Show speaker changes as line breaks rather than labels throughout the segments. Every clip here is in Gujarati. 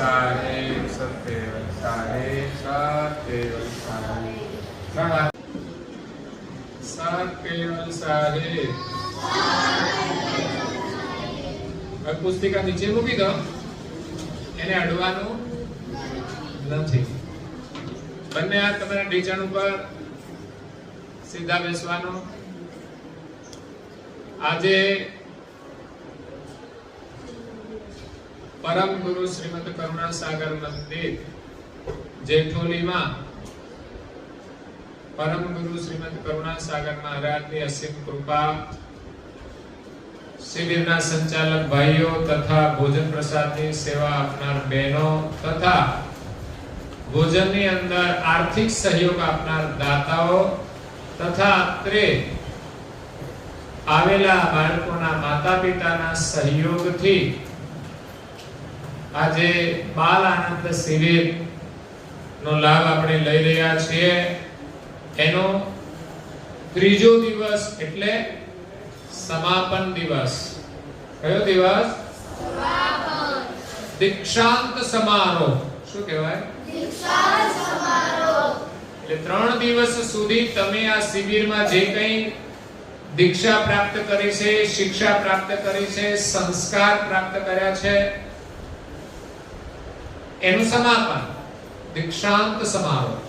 વલસાડે સતે વલસાડે સતે વલસાડે સતે વલસાડે. હવે પુસ્તિકા નીચે મૂકી દો, એને અડવાનું નથી. બંને હાથ તમારા ઢીંચણ ઉપર સીધા બેસવાનો. આજે પરમ ગુરુ શ્રીમદ કરુણાસાગર મંદિર જેઠોલીમાં પરમ ગુરુ શ્રીમદ કરુણાસાગર મહારાજની અસીમ કૃપા, શિબિરના સંચાલક ભાઈઓ તથા ભોજન પ્રસાદની સેવા આપનાર બહેનો તથા ભોજનની અંદર આર્થિક સહયોગ આપનાર દાતાઓ તથા અત્રે આવેલા બાળકોના માતા પિતાના સહયોગથી આજે બાલ આનંદ શિબિર નો લાભ આપણે લઈ રહ્યા છીએ. એનો ત્રીજો દિવસ એટલે સમાપન દિવસ. કયો દિવસ? સમાપન. દીક્ષાંત સમારોહ. શું કહેવાય? દીક્ષાંત સમારોહ. એટલે 3 દિવસ સુધી તમે આ શિબિરમાં જે કંઈ દીક્ષા પ્રાપ્ત કરી છે, શિક્ષા પ્રાપ્ત કરી છે, સંસ્કાર પ્રાપ્ત કર્યા છે, એનું સમાપન, દીક્ષાંત સમારોહ.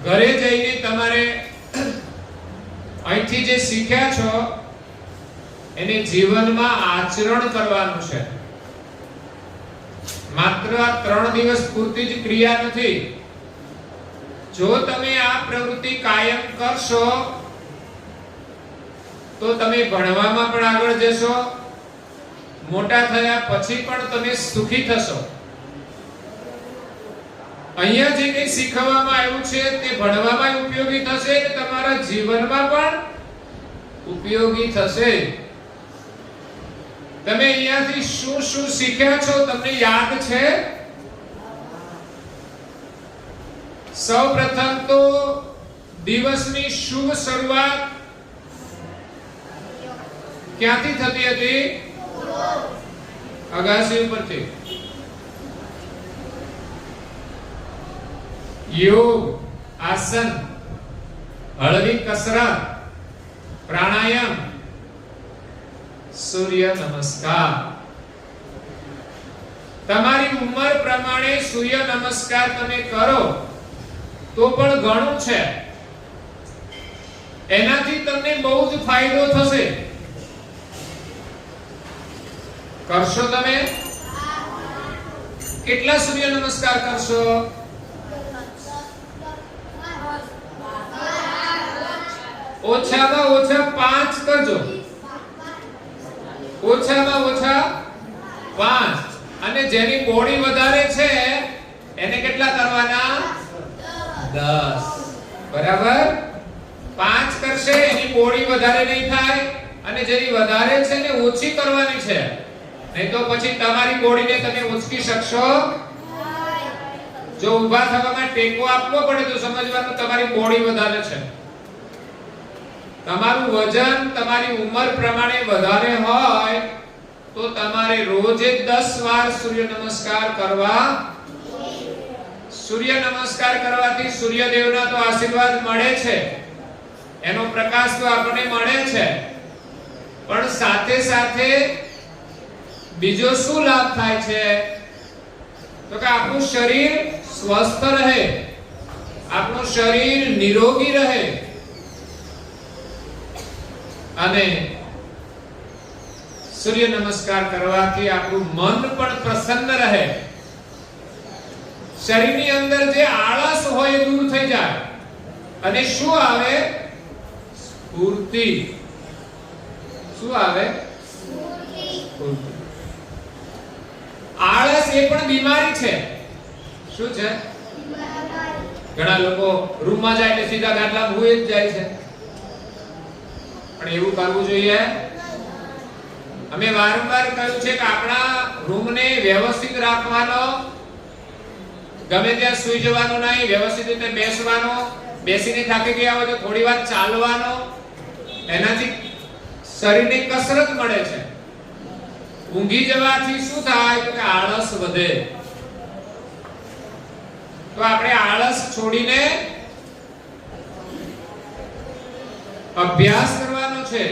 ઘરે જઈને તમારે અહીંથી જે શીખ્યા છો એને જીવનમાં આચરણ કરવાનું છે. માત્ર આ 3 દિવસ પૂરતી જ ક્રિયા નથી. જો તમે આ પ્રવૃત્તિ કાયમ કરશો તો તમે ભણવામાં પણ આગળ જશો, મોટા થયા પછી પણ તમે સુખી થશો. અહીંયા જે કંઈ શીખવવામાં આવ્યું છે તે ભણવામાં ઉપયોગી થશે અને તમારા જીવનમાં પણ ઉપયોગી થશે. તમે અહીંયાથી શું શું શીખ્યા છો તમને યાદ છે? સૌપ્રથમ તો દિવસની શુભ શરૂઆત ક્યાંથી થતી હતી? અગાસી ઉપરથી. યોગ, આસન, હળવી કસરત, પ્રાણાયામ, સૂર્ય નમસ્કાર. તમારી ઉંમર પ્રમાણે સૂર્ય નમસ્કાર તમે કરો તો પણ ઘણું છે. એનાથી તમને બહુ જ ફાયદો થશે. કરશો તમે? કેટલા સૂર્ય નમસ્કાર કરશો? ઓછામાં ઓછા 5 કરજો. ઓછામાં ઓછા 5. અને જેની બોડી વધારે છે એને કેટલા કરવાના? 10. બરાબર? 5 કરશે એની બોડી વધારે નહીં થાય, અને જેની વધારે છે ને ઓછી કરવાની છે. નહીં તો પછી તમારી બોડીને તમે ઉચકી શકશો. જો ઊભા થવામાં ટેકો આપવો પડે તો સમજવાનું તમારી બોડી વધારે છે. તમારું વજન તમારી ઉંમર પ્રમાણે વધારે હોય તો તમારે રોજે 10 વાર સૂર્ય નમસ્કાર કરવા. સૂર્ય નમસ્કાર કરવાથી સૂર્યદેવના તો આશીર્વાદ મળે છે, એનો પ્રકાશ તો આપણને મળે છે, પણ સાથે સાથે બીજો શું લાભ થાય છે? તો કે આપણું શરીર સ્વસ્થ રહે, આપણું શરીર નિરોગી રહે, અને સૂર્ય નમસ્કાર કરવાથી આપણું મન પણ પ્રસન્ન રહે. શરીરની અંદર જે આળસ હોય એ દૂર થઈ જાય અને શું આવે? સ્ફૂર્તિ. શું આવે? સ્ફૂર્તિ. આળસ એ પણ બીમારી છે. શું છે? ઘણા લોકો રૂમમાં જાય એટલે સીધા ગાદલામાં હુઈ જ જાય છે. પણ એવું કરવું જોઈએ? અમે વારંવાર કહ્યું છે કે આપણા રૂમને વ્યવસ્થિત રાખવાનો, ગમે ત્યાં સૂઈ જવાનું નહીં, વ્યવસ્થિત રીતે બેસવાનો, બેસીને થાકી ગયા હોય તો થોડી વાર ચાલવાનો. એનાથી શરીરને કસરત મળે છે. ઊંઘી જવાથી શું થાય? તો કે આળસ વધે. તો આપણે આળસ છોડીને અભ્યાસ કરવાનો છે.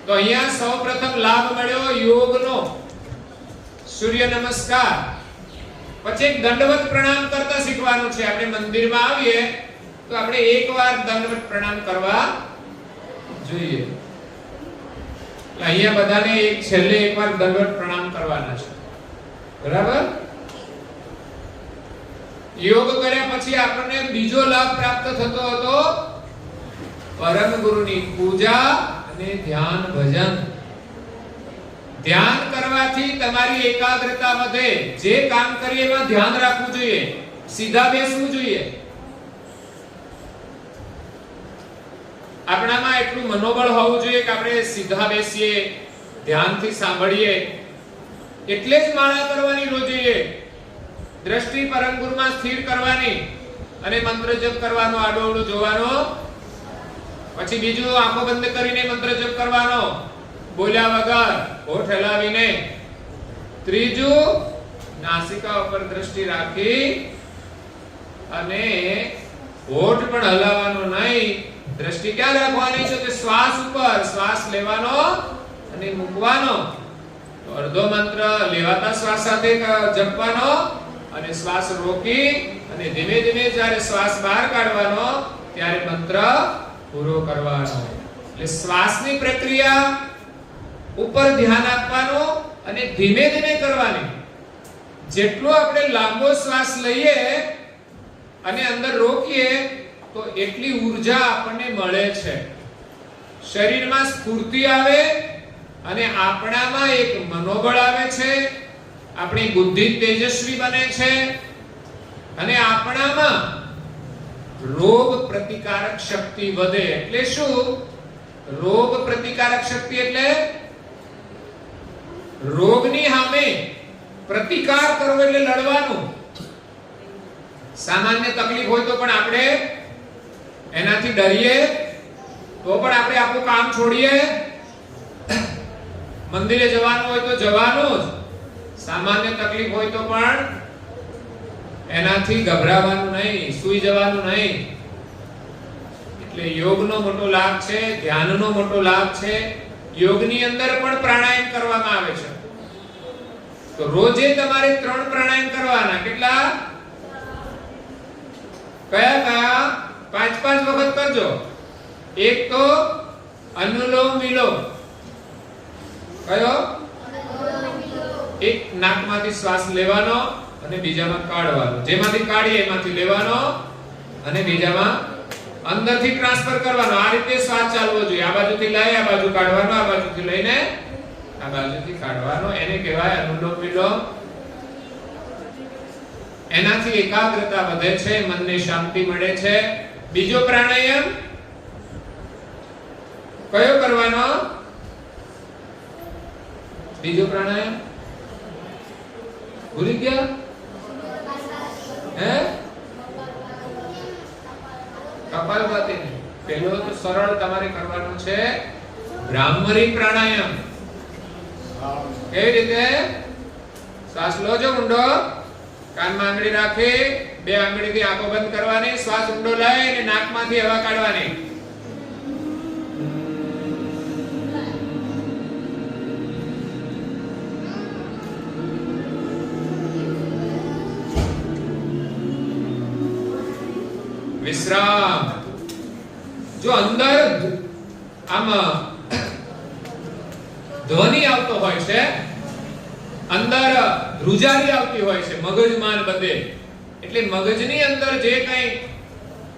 તો અહીંયા સૌપ્રથમ લાભ મળ્યો યોગનો, સૂર્ય નમસ્કાર. પછી એક દંડવત પ્રણામ કરતા શીખવાનું છે. આપણે મંદિરમાં આવીએ તો આપણે એકવાર દંડવત પ્રણામ કરવા જોઈએ. અહીંયા બધાને એક છેલ્લે એકવાર દંડવત પ્રણામ કરવાના છે. બરાબર? યોગ કર્યા પછી આપણને બીજો લાભ પ્રાપ્ત થતો હતો પરમ ગુરુની પૂજા અને ધ્યાન ભજન. ધ્યાન કરવાથી તમારી એકાગ્રતા વધે. જે કામ કરીએ એમાં ધ્યાન રાખવું જોઈએ, સીધા બેસવું જોઈએ. આપણામાં એટલું મનોબળ હોવું જોઈએ કે આપણે સીધા બેસીએ, ધ્યાનથી સાંભળીએ. એટલે જ માળા કરવાની રોજીએ, દ્રષ્ટિ પરમ ગુરુમાં સ્થિર કરવાની અને મંત્ર જપ કરવાનો, આડોઅવળું જોવાનો. પછી બીજું આંખો બંધ કરીને મંત્ર જપ કરવાનો, બોલ્યા વગર, હોઠ હલાવીને. ત્રીજું નાસિકા ઉપર દ્રષ્ટિ રાખી અને હોઠ પણ હલાવવાનો નહીં. દ્રષ્ટિ ક્યાં રાખવાની છે? શ્વાસ ઉપર. શ્વાસ લેવાનો અને મૂકવાનો. તો અડધો મંત્ર લેવાતા શ્વાસ સાથે જપવાનો અને શ્વાસ રોકી અને ધીમે ધીમે જ્યારે શ્વાસ બહાર કાઢવાનો ત્યારે મંત્ર પૂરો કરવાનો. એટલે શ્વાસની પ્રક્રિયા ઉપર ધ્યાન આપવાનું અને ધીમે ધીમે કરવાની. જેટલો આપણે લાંબો શ્વાસ લઈએ અને અંદર રોકીએ તો એટલી ઊર્જા આપણને મળે છે. શરીરમાં સ્ફૂર્તિ આવે અને આપણામાં એક મનોબળ આવે છે. આપણી બુદ્ધિ તેજસ્વી બને છે અને આપણામાં રોગ પ્રતિકારક શક્તિ વધે. એટલે શું? રોગ પ્રતિકારક શક્તિ એટલે રોગની સામે પ્રતિકાર કરવો, એટલે લડવાનું. સામાન્ય તકલીફ હોય તો પણ આપણે એનાથી ડરીએ, તો પણ આપણે આપણું કામ છોડીએ. મંદિરે જવાનું હોય તો જવાનું જ. સામાન્ય તકલીફ હોય તો પણ એનાથી ગભરાવાનું નહીં, સૂઈ જવાનું નહીં. એટલે યોગનો મોટો લાભ છે, ધ્યાનનો મોટો લાભ છે. યોગની અંદર પણ પ્રાણાયામ કરવામાં આવે છે. તો રોજે તમારે 3 પ્રાણાયામ કરવાના. કેટલા? કયા કયા? 5-5 વખત કરજો. એક તો અનુલોમ વિલોમ. કયો? એક નાકમાંથી શ્વાસ લેવાનો અને બીજામાં કાઢવાનો. જેમાંથી કાઢીએ એમાંથી લેવાનો અને બીજામાં અંદરથી ટ્રાન્સફર કરવાનો. આ રીતે શ્વાસ ચાલવો જોઈએ. આ બાજુથી લઈ આ બાજુ કાઢવાનો, આ બાજુથી લઈને આ બાજુથી કાઢવાનો. એને કહેવાય અનુલોમ વિલોમ. એનાથી એકાગ્રતા વધે છે, મનને શાંતિ મળે છે. બીજો પ્રાણાયામ કયો કરવાનો? બીજો પ્રાણાયામ ભૂલી ગયા? હે? કપાલભાતિ. પહેલો તો સરળ તમારે કરવાનો છે ભ્રામરી પ્રાણાયામ. કેવી રીતે? શ્વાસ લો છો ઊંડો, કાનમાં આંગળી રાખી 2 આંગળીથી આંખો બંધ કરવાની. શ્વાસ ઊંડો લઈ અને નાકમાંથી હવા કાઢવાની. વિશ્રામ. જો અંદર આમ ધ્વનિ આવતો હોય છે, અંદર ધ્રુજારી આવતી હોય છે, મગજમાન બધે. એટલે મગજની અંદર જે કંઈ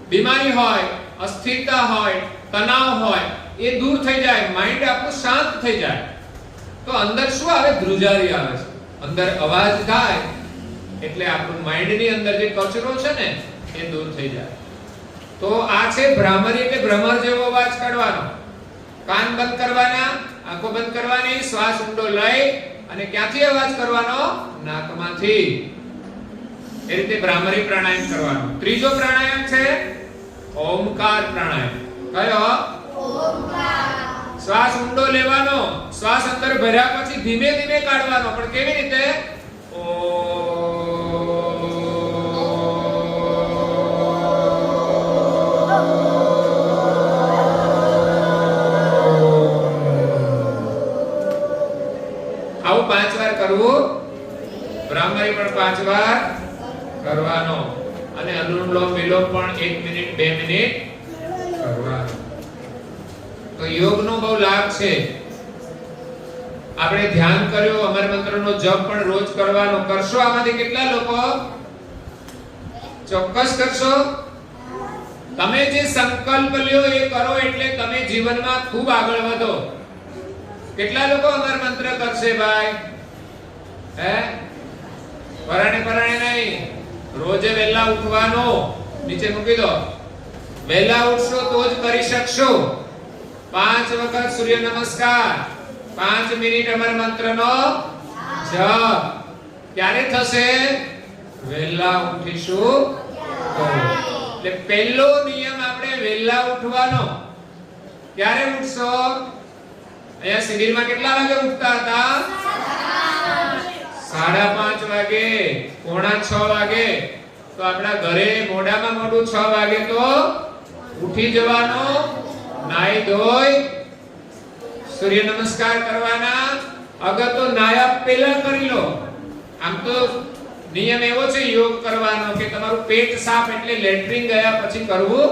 બીમારી હોય, અસ્થિરતા હોય, તણાવ હોય, એ દૂર થઈ જાય. માઇન્ડ આપણું શાંત થઈ જાય. તો અંદર શું આવે? ધ્રુજારી આવે છે. અંદર અવાજ થાય એટલે આપણું માઇન્ડની અંદર જે કચરો છે ને એ દૂર થઈ જાય. તો આ છે ભ્રામરી. એટલે ભ્રમર જેવો અવાજ કાઢવાનો. કાન બંધ કરવાના, આંખો બંધ કરવાની, શ્વાસ ઊંડો લઈ અને ક્યાંથી અવાજ કરવાનો? નાકમાંથી. એ રીતે ભ્રામરી પ્રાણાયામ કરવાનો. ત્રીજો પ્રાણાયામ છે ઓમકાર પ્રાણાયામ. કયો? ઓમકાર. શ્વાસ ઊંડો લેવાનો, શ્વાસ અંદર ભર્યા પછી ધીમે ધીમે કાઢવાનો. પણ કેવી રીતે? ઓ આવું 5 વાર કરવું. ભ્રામરી પણ 5 વાર કરવાનો અને અનુલોમ વિલોમ પણ 1 મિનિટ 2 મિનિટ કરવાનો. તો યોગનો બહુ લાભ છે. આપણે ધ્યાન કર્યો, અમર મંત્રનો જપ પણ રોજ કરવાનો. કરશો આમાંથી કેટલા લોકો? ચોક્કસ કરશો. તમે જે સંકલ્પ લ્યો એ કરો એટલે તમે જીવનમાં ખૂબ આગળ વધો. કેટલા લોકો અમર મંત્ર કરશે ભાઈ? હે? પરાણે નહીં, રોજે વહેલા ઉઠવાનો. નીચે મૂકી દો. વહેલા ઉઠશો તો જ કરી શકશો. 5 વખત સૂર્ય નમસ્કાર, 5 મિનિટ અમર મંત્રનો જપ. ક્યારે થશે? વહેલા ઉઠીશું તો. એટલે પહેલો નિયમ આપણે વહેલા ઉઠવાનો. ક્યારે ઉઠશો? અહીંયા શિબિરમાં કેટલા વાગે ઉઠતા હતા? 5:30 વાગે, 5:45 વાગે. તો આપણા ઘરે મોડામાં મોડું 6 વાગે તો ઉઠી જવાનો. નાઈ ધોઈ સૂર્ય નમસ્કાર કરવાના. અગર તો નાયા પહેલા કરી લો. આમ તો નિયમ એવો છે યોગ કરવાનો કે તમારું પેટ સાફ એટલે લેટ્રિન ગયા પછી કરવું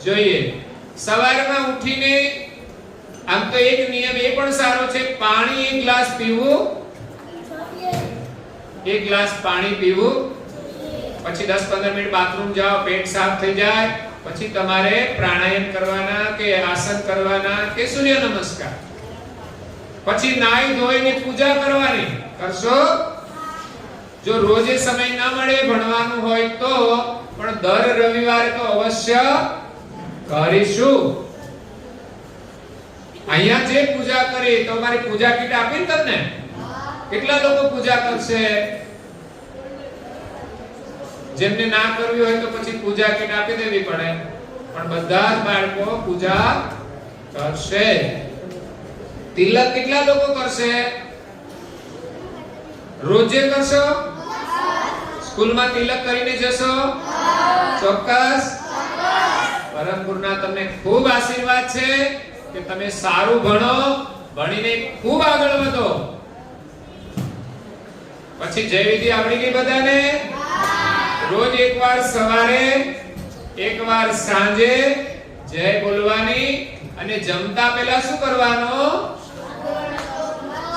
જોઈએ. સવારમાં ઉઠીને આમ તો એક નિયમ એ પણ સારો છે, પાણી 1 ગ્લાસ પીવું. 1 ગ્લાસ પાણી પીવું. પછી 10-15 મિનિટ બાથરૂમ જાઓ, પેટ સાફ થઈ જાય પછી તમારે પ્રાણાયામ કરવાના કે આસન કરવાના કે સૂર્ય નમસ્કાર. પછી નાઈ ધોઈને પૂજા કરવાની. કરશો? જો રોજે સમય ન મળે ભણવાનું હોય તો પણ દર રવિવારે તો અવશ્ય કરીશું. અહીંયા જે પૂજા કરી તો મારી પૂજા કીટ આપી તમને? કેટલા લોકો પૂજા કરશે? જેમને ના કરવી હોય તો પછી પૂજા કીટ આપી દેવી પડે. પણ બધા જ બાળકો પૂજા કરશે. તિલક કેટલા લોકો કરશે? રોજે કરશો? સ્કૂલમાં તિલક કરીને જશો? ચોક્કસ. પરમ ગુરુના તમને ખૂબ આશીર્વાદ છે કે તમે સારું ભણો, ભણીને ખૂબ આગળ વધો. પછી જય વિધિ આવડી ગઈ બધાને? રોજ એકવાર સવારે, એકવાર સાંજે જય બોલવાની અને જમતા પહેલા શું કરવાનું?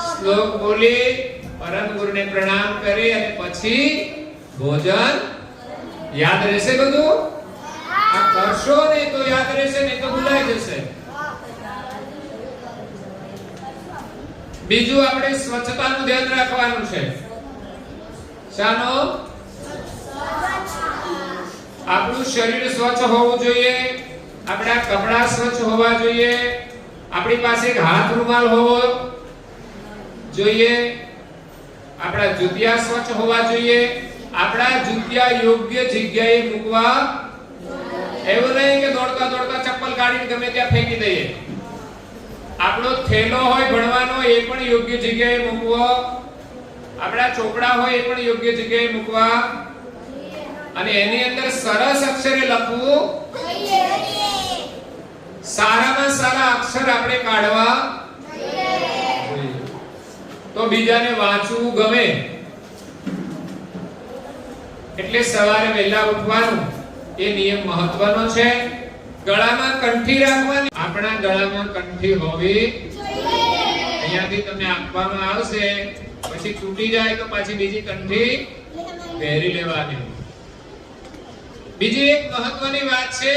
શ્લોક બોલી પરમ ગુરુને પ્રણામ કરી અને પછી ભોજન. યાદ રહેશે બધું? આ કરશો ને તો યાદ રહેશે, ને તો ભૂલાઈ જશે. બીજું આપણે સ્વચ્છતાનું ધ્યાન રાખવાનું છે. શાનો? આપણું શરીર સ્વચ્છ હોવું જોઈએ, આપણા કપડા સ્વચ્છ હોવા જોઈએ, આપણી પાસે એક હાથ રૂમાલ હોવો જોઈએ, આપણા જૂતિયા સ્વચ્છ હોવા જોઈએ, આપણા જૂતિયા યોગ્ય જગ્યાએ મૂકવા. એવું નહીં કે દોડતા દોડતા ચપ્પલ કાઢીને ગમે ત્યાં ફેંકી દઈએ. આપણો થેલો હોય ભણવાનો એ પણ યોગ્ય જગ્યાએ મૂકવો. આપણા ચોપડા હોય એ પણ યોગ્ય જગ્યાએ મૂકવા અને એની અંદર સરસ અક્ષરે લખવું. સારામાં સારા અક્ષર આપણે કાઢવા તો બીજાને વાંચવું ગમે. એટલે સવારે વહેલા ઉઠવાનું એ નિયમ મહત્વનો છે. ગળામાં કંઠી રાખવાની. આપણા ગળામાં કંઠી હોવી અહીંયાથી તમને આપવામાં આવશે, પછી તૂટી જાય તો પાછી બીજી કંઠી પહેરી લેવાની. બીજી એક મહત્વની વાત છે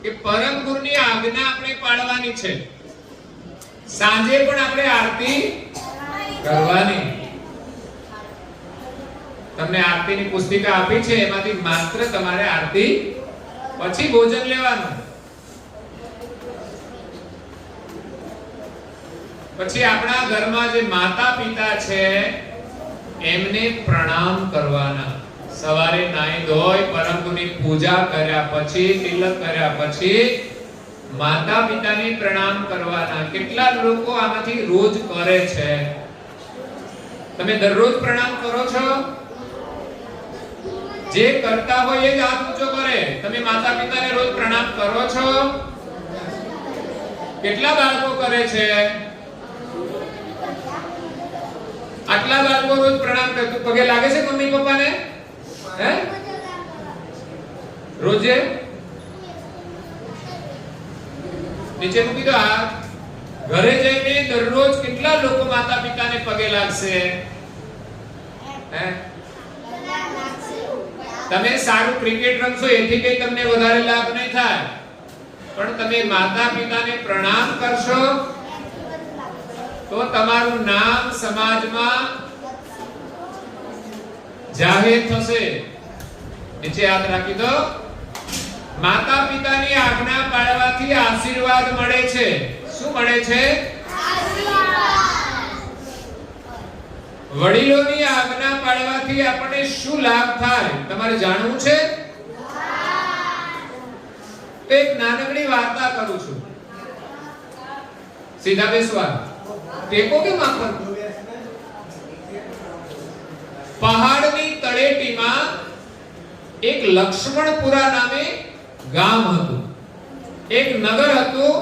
કે પરમ ગુરુની આજ્ઞા આપણે પાળવાની છે. સાંજે પણ આપણે આરતી કરવાની. તમને આરતીની પુસ્તિકા આપી છે, એમાંથી માત્ર તમારે આરતી પછી ભોજન લેવાનું. પછી આપણા ઘરમાં જે માતા પિતા છે એમને પ્રણામ કરવાના. સવારે નાઈ ધોઈ પરમ ગુરુની પૂજા કર્યા પછી, તિલક કર્યા પછી માતા પિતાને પ્રણામ કરવાના. કેટલા લોકો આમાંથી રોજ કરે છે? તમે દરરોજ પ્રણામ કરો છો? જે કરતા હોય એ જ હાથ ઊંચો કરે. તમે માતા પિતાને રોજ પ્રણામ કરો છો? કેટલા બાળકો કરે છે? આટલા બાળકો રોજ પ્રણામ કરે, તું પગે લાગે છે મમ્મી પપ્પાને? હે? રોજે નીચે મૂકી દો હાથ. ઘરે જઈને દરરોજ કેટલા લોકો માતા પિતાને પગે લાગશે? હે? તમે સારું ક્રિકેટ રમશો એથી કઈ તમને વધારે લાભ નહીં થાય, પણ તમે માતા પિતાને પ્રણામ કરશો તો તમારું નામ સમાજમાં જાહેર થશે. નીચે હાથ રાખી દો. માતા પિતાની આજ્ઞા પાળવાથી આશીર્વાદ મળે છે. શું મળે છે? આશીર્વાદ. વડીલોની આજ્ઞા પાળવાથી આપણને શું લાભ થાય તમારે જાણવું છે? તો એક નાનકડી વાર્તા કરું છું. સીધા બેસવા. ટેકો કે માફર? પહાડની તળેટીમાં એક લક્ષ્મણપુરા નામે ગામ હતું. એક નગર હતું.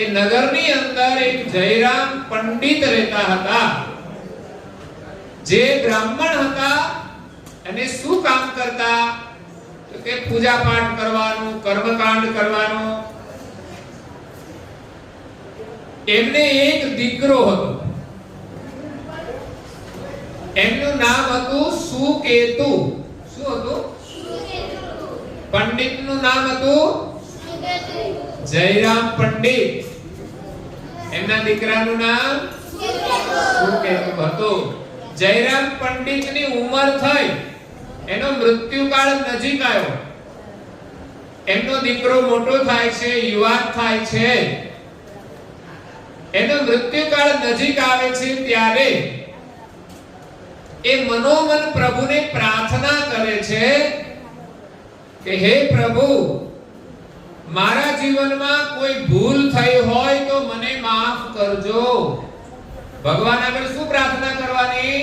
એ નગરની અંદર એક જયરામ પંડિત રહેતા હતા, જે બ્રાહ્મણ હતા. અને શું કામ કરતા? તો કે પૂજા પાઠ કરવાનું, કર્મકાંડ કરવાનું. એમને એક દીકરો હતો. એમનું નામ હતું સુકેતુ. શું હતું? પંડિતનું નામ હતું જયરામ પંડિત. એમના દીકરાનું નામ સુકેતુ હતું. જયરામ પંડિતની ઉંમર થઈ, એનો મૃત્યુકાળ નજીક આવ્યો. એમનો દીકરો મોટો થાય છે, યુવાન થાય છે. એનો મૃત્યુકાળ નજીક આવે છે ત્યારે એ મનોમન પ્રભુને પ્રાર્થના કરે છે કે હે પ્રભુ, મારા જીવનમાં કોઈ ભૂલ થઈ હોય તો મને માફ કરજો. ભગવાન આગળ શું પ્રાર્થના કરવાની?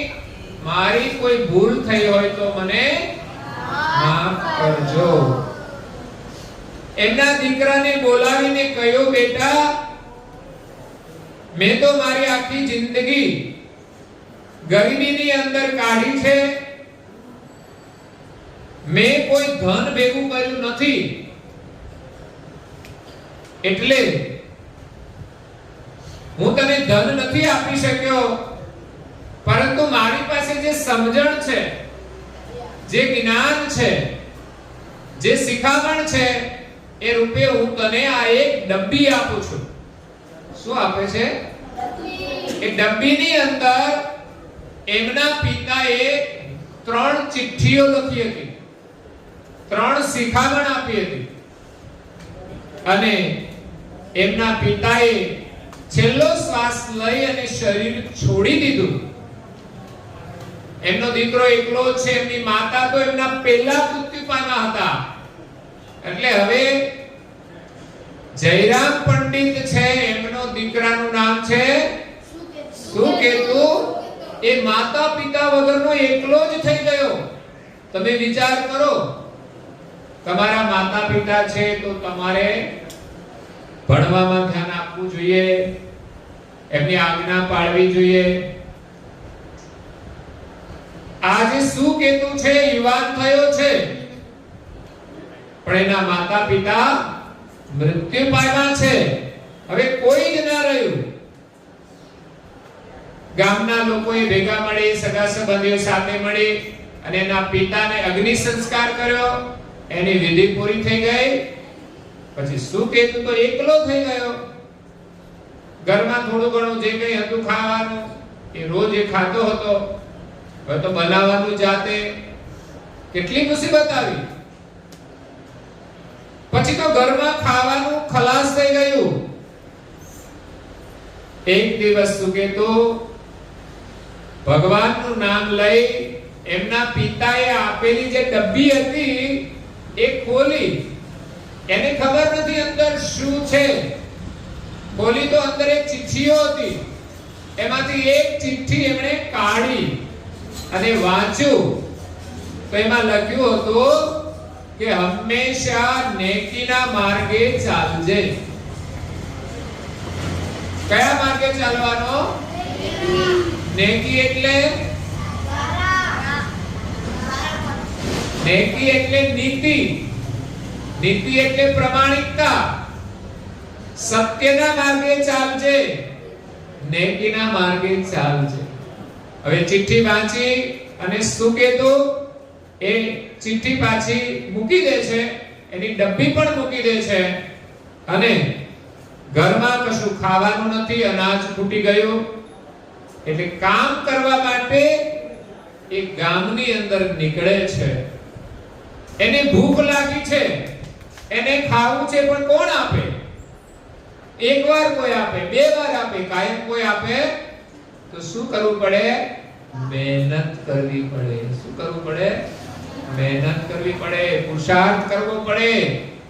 મારી કોઈ ભૂલ થઈ હોય તો મને માફ કરજો. એમના દીકરાને બોલાવીને કહ્યું, બેટા, મેં તો મારી આખી જિંદગી ગરીબીની અંદર કાઢી છે. મેં કોઈ ધન ભેગું કર્યું નથી, એટલે હું તને ધન નથી આપી શક્યો, પરંતુ મારી પાસે જે સમજણ છે, જે જ્ઞાન છે, જે શિખામણ છે, એ રૂપે હું તને આ એક ડબ્બી આપું છું. શું આપે છે? એ ડબ્બીની અંદર એમના પિતાએ 3 ચિઠ્ઠીઓ લખી હતી, 3 શિખામણ આપી હતી. અને એમના પિતાએ છેલ્લો શ્વાસ લઈ અને શરીર છોડી દીધું. એમનો દીકરો એકલો જ છે. એમની માતા તો એમના પહેલા મૃત્યુ પામ્યા હતા. એટલે હવે જયરામ પંડિત છે, એમનો દીકરાનું નામ છે સુકેતુ. એ માતા પિતા વગરનો એકલો જ થઈ ગયો. તમે વિચાર કરો, તમારા માતા પિતા છે તો તમારે ભણવામાં ધ્યાન આપવું જોઈએ, એમની આજ્ઞા પાળવી જોઈએ. આજે સુકેતુ છે, યુવાન થયો છે, પણ એના માતા પિતા મૃત્યુ પામ્યા છે. હવે કોઈ જ ના રહ્યું. ગામના લોકોએ ભેગા મળી, સગા સંબંધીઓ સાથે મળી અને એના પિતાને અગ્નિ સંસ્કાર કર્યો. એની વિધિ પૂરી થઈ ગઈ. પછી સુકેતુ તો એકલો થઈ ગયો. ઘરમાં થોડું ઘણું જે કંઈ હતું ખાવાનું એ રોજ એ ખાતો હતો. હવે તો બનાવવાનું જાતે. કેટલી મુસીબત આવી. પછી તો ઘરમાં ખાવાનું ખલાસ થઈ ગયું. એક દિવસ સુકેતુ ભગવાનનું નામ લઈ એમના પિતાએ આપેલી જે ડબ્બી હતી એ ખોલી. એને ખબર નથી અંદર શું છે. ખોલી તો અંદર એક ચિઠ્ઠીઓ હતી. એમાંથી એક ચિઠ્ઠી એમણે કાઢી અને વાંચ્યું. તો એમાં લખ્યું હતું કે હંમેશા નેકીના માર્ગે ચાલજે. કયા માર્ગે ચાલવાનો? નેકી એટલે નેકી એટલે નીતિ, નીતિ એટલે પ્રમાણિકતા. સત્યના માર્ગે ચાલજે, નેકીના માર્ગે ચાલજે. હવે ચિઠ્ઠી વાંચી અને શું કીધું? એ ચિઠ્ઠી પાછી મૂકી દે છે, એની ડબ્બી પણ મૂકી દે છે, અને ઘરમાં કશું ખાવાનું નથી, અનાજ ફૂટી ગયું. એટલે કામ કરવા માટે એ ગામની અંદર નીકળે છે. એને ભૂખ લાગી છે, એને ખાવું છે, પણ કોણ આપે? એકવાર કોઈ આપે, બે વાર આપે, કાયમ કોઈ આપે તો શું કરવું પડે? મહેનત કરવી પડે. શું કરવું પડે? મહેનત કરવી પડે, પુરુષાર્થ કરવો પડે.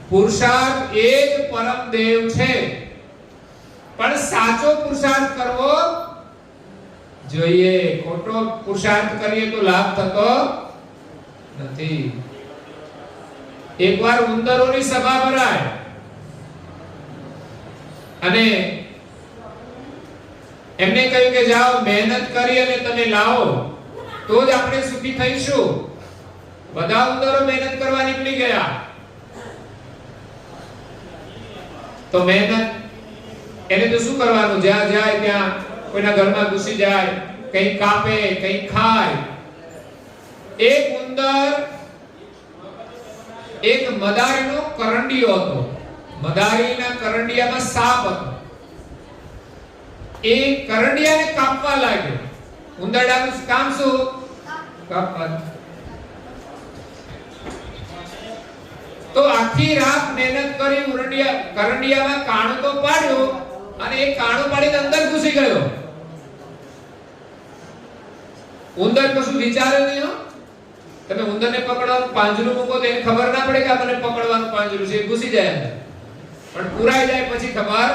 પુરુષાર્થ એ જ પરમ દેવ છે, પણ સાચો પુરુષાર્થ કરવો જોઈએ. ખોટો પુરુષાર્થ કરીએ તો લાભ થતો નથી. એકવાર ઉંદરોની સભા ભરાય અને એમને કહ્યું કે જાઓ મહેનત કરી અને તમે લાવો તો જ આપણે સુખી થઈશું. બધા ઉંદરો મહેનત કરવા નીકળી ગયા. તો મહેનત એને તો શું કરવાનું? જ્યાં જાય ત્યાં કોઈના ઘરમાં ઘૂસી જાય, કંઈ કાપે, કંઈ ખાય. એક ઉંદર એક મદારીનો કરંડિયો હતો. મદારીના કરંડિયામાં સાપ હતો. એ કરંડિયાને કાપવા લાગ્યો. ઉંદરડાનું કામ શું? કાપવાનું. તો આખી રાત મહેનત કરી કરંડિયામાં કાણું તો પાડ્યું, અને એ કાણું પાડીને અંદર ઘૂસી ગયો. ઉંદર કશું વિચારે નહીં. તમે ઉંદરને પકડવાનું પાંજરું મૂકો તો એને ખબર ના પડે કે આપણને પકડવાનું પાંજરું છે, ઘૂસી જાય અંદર. પણ પુરાઈ જાય પછી ખબર.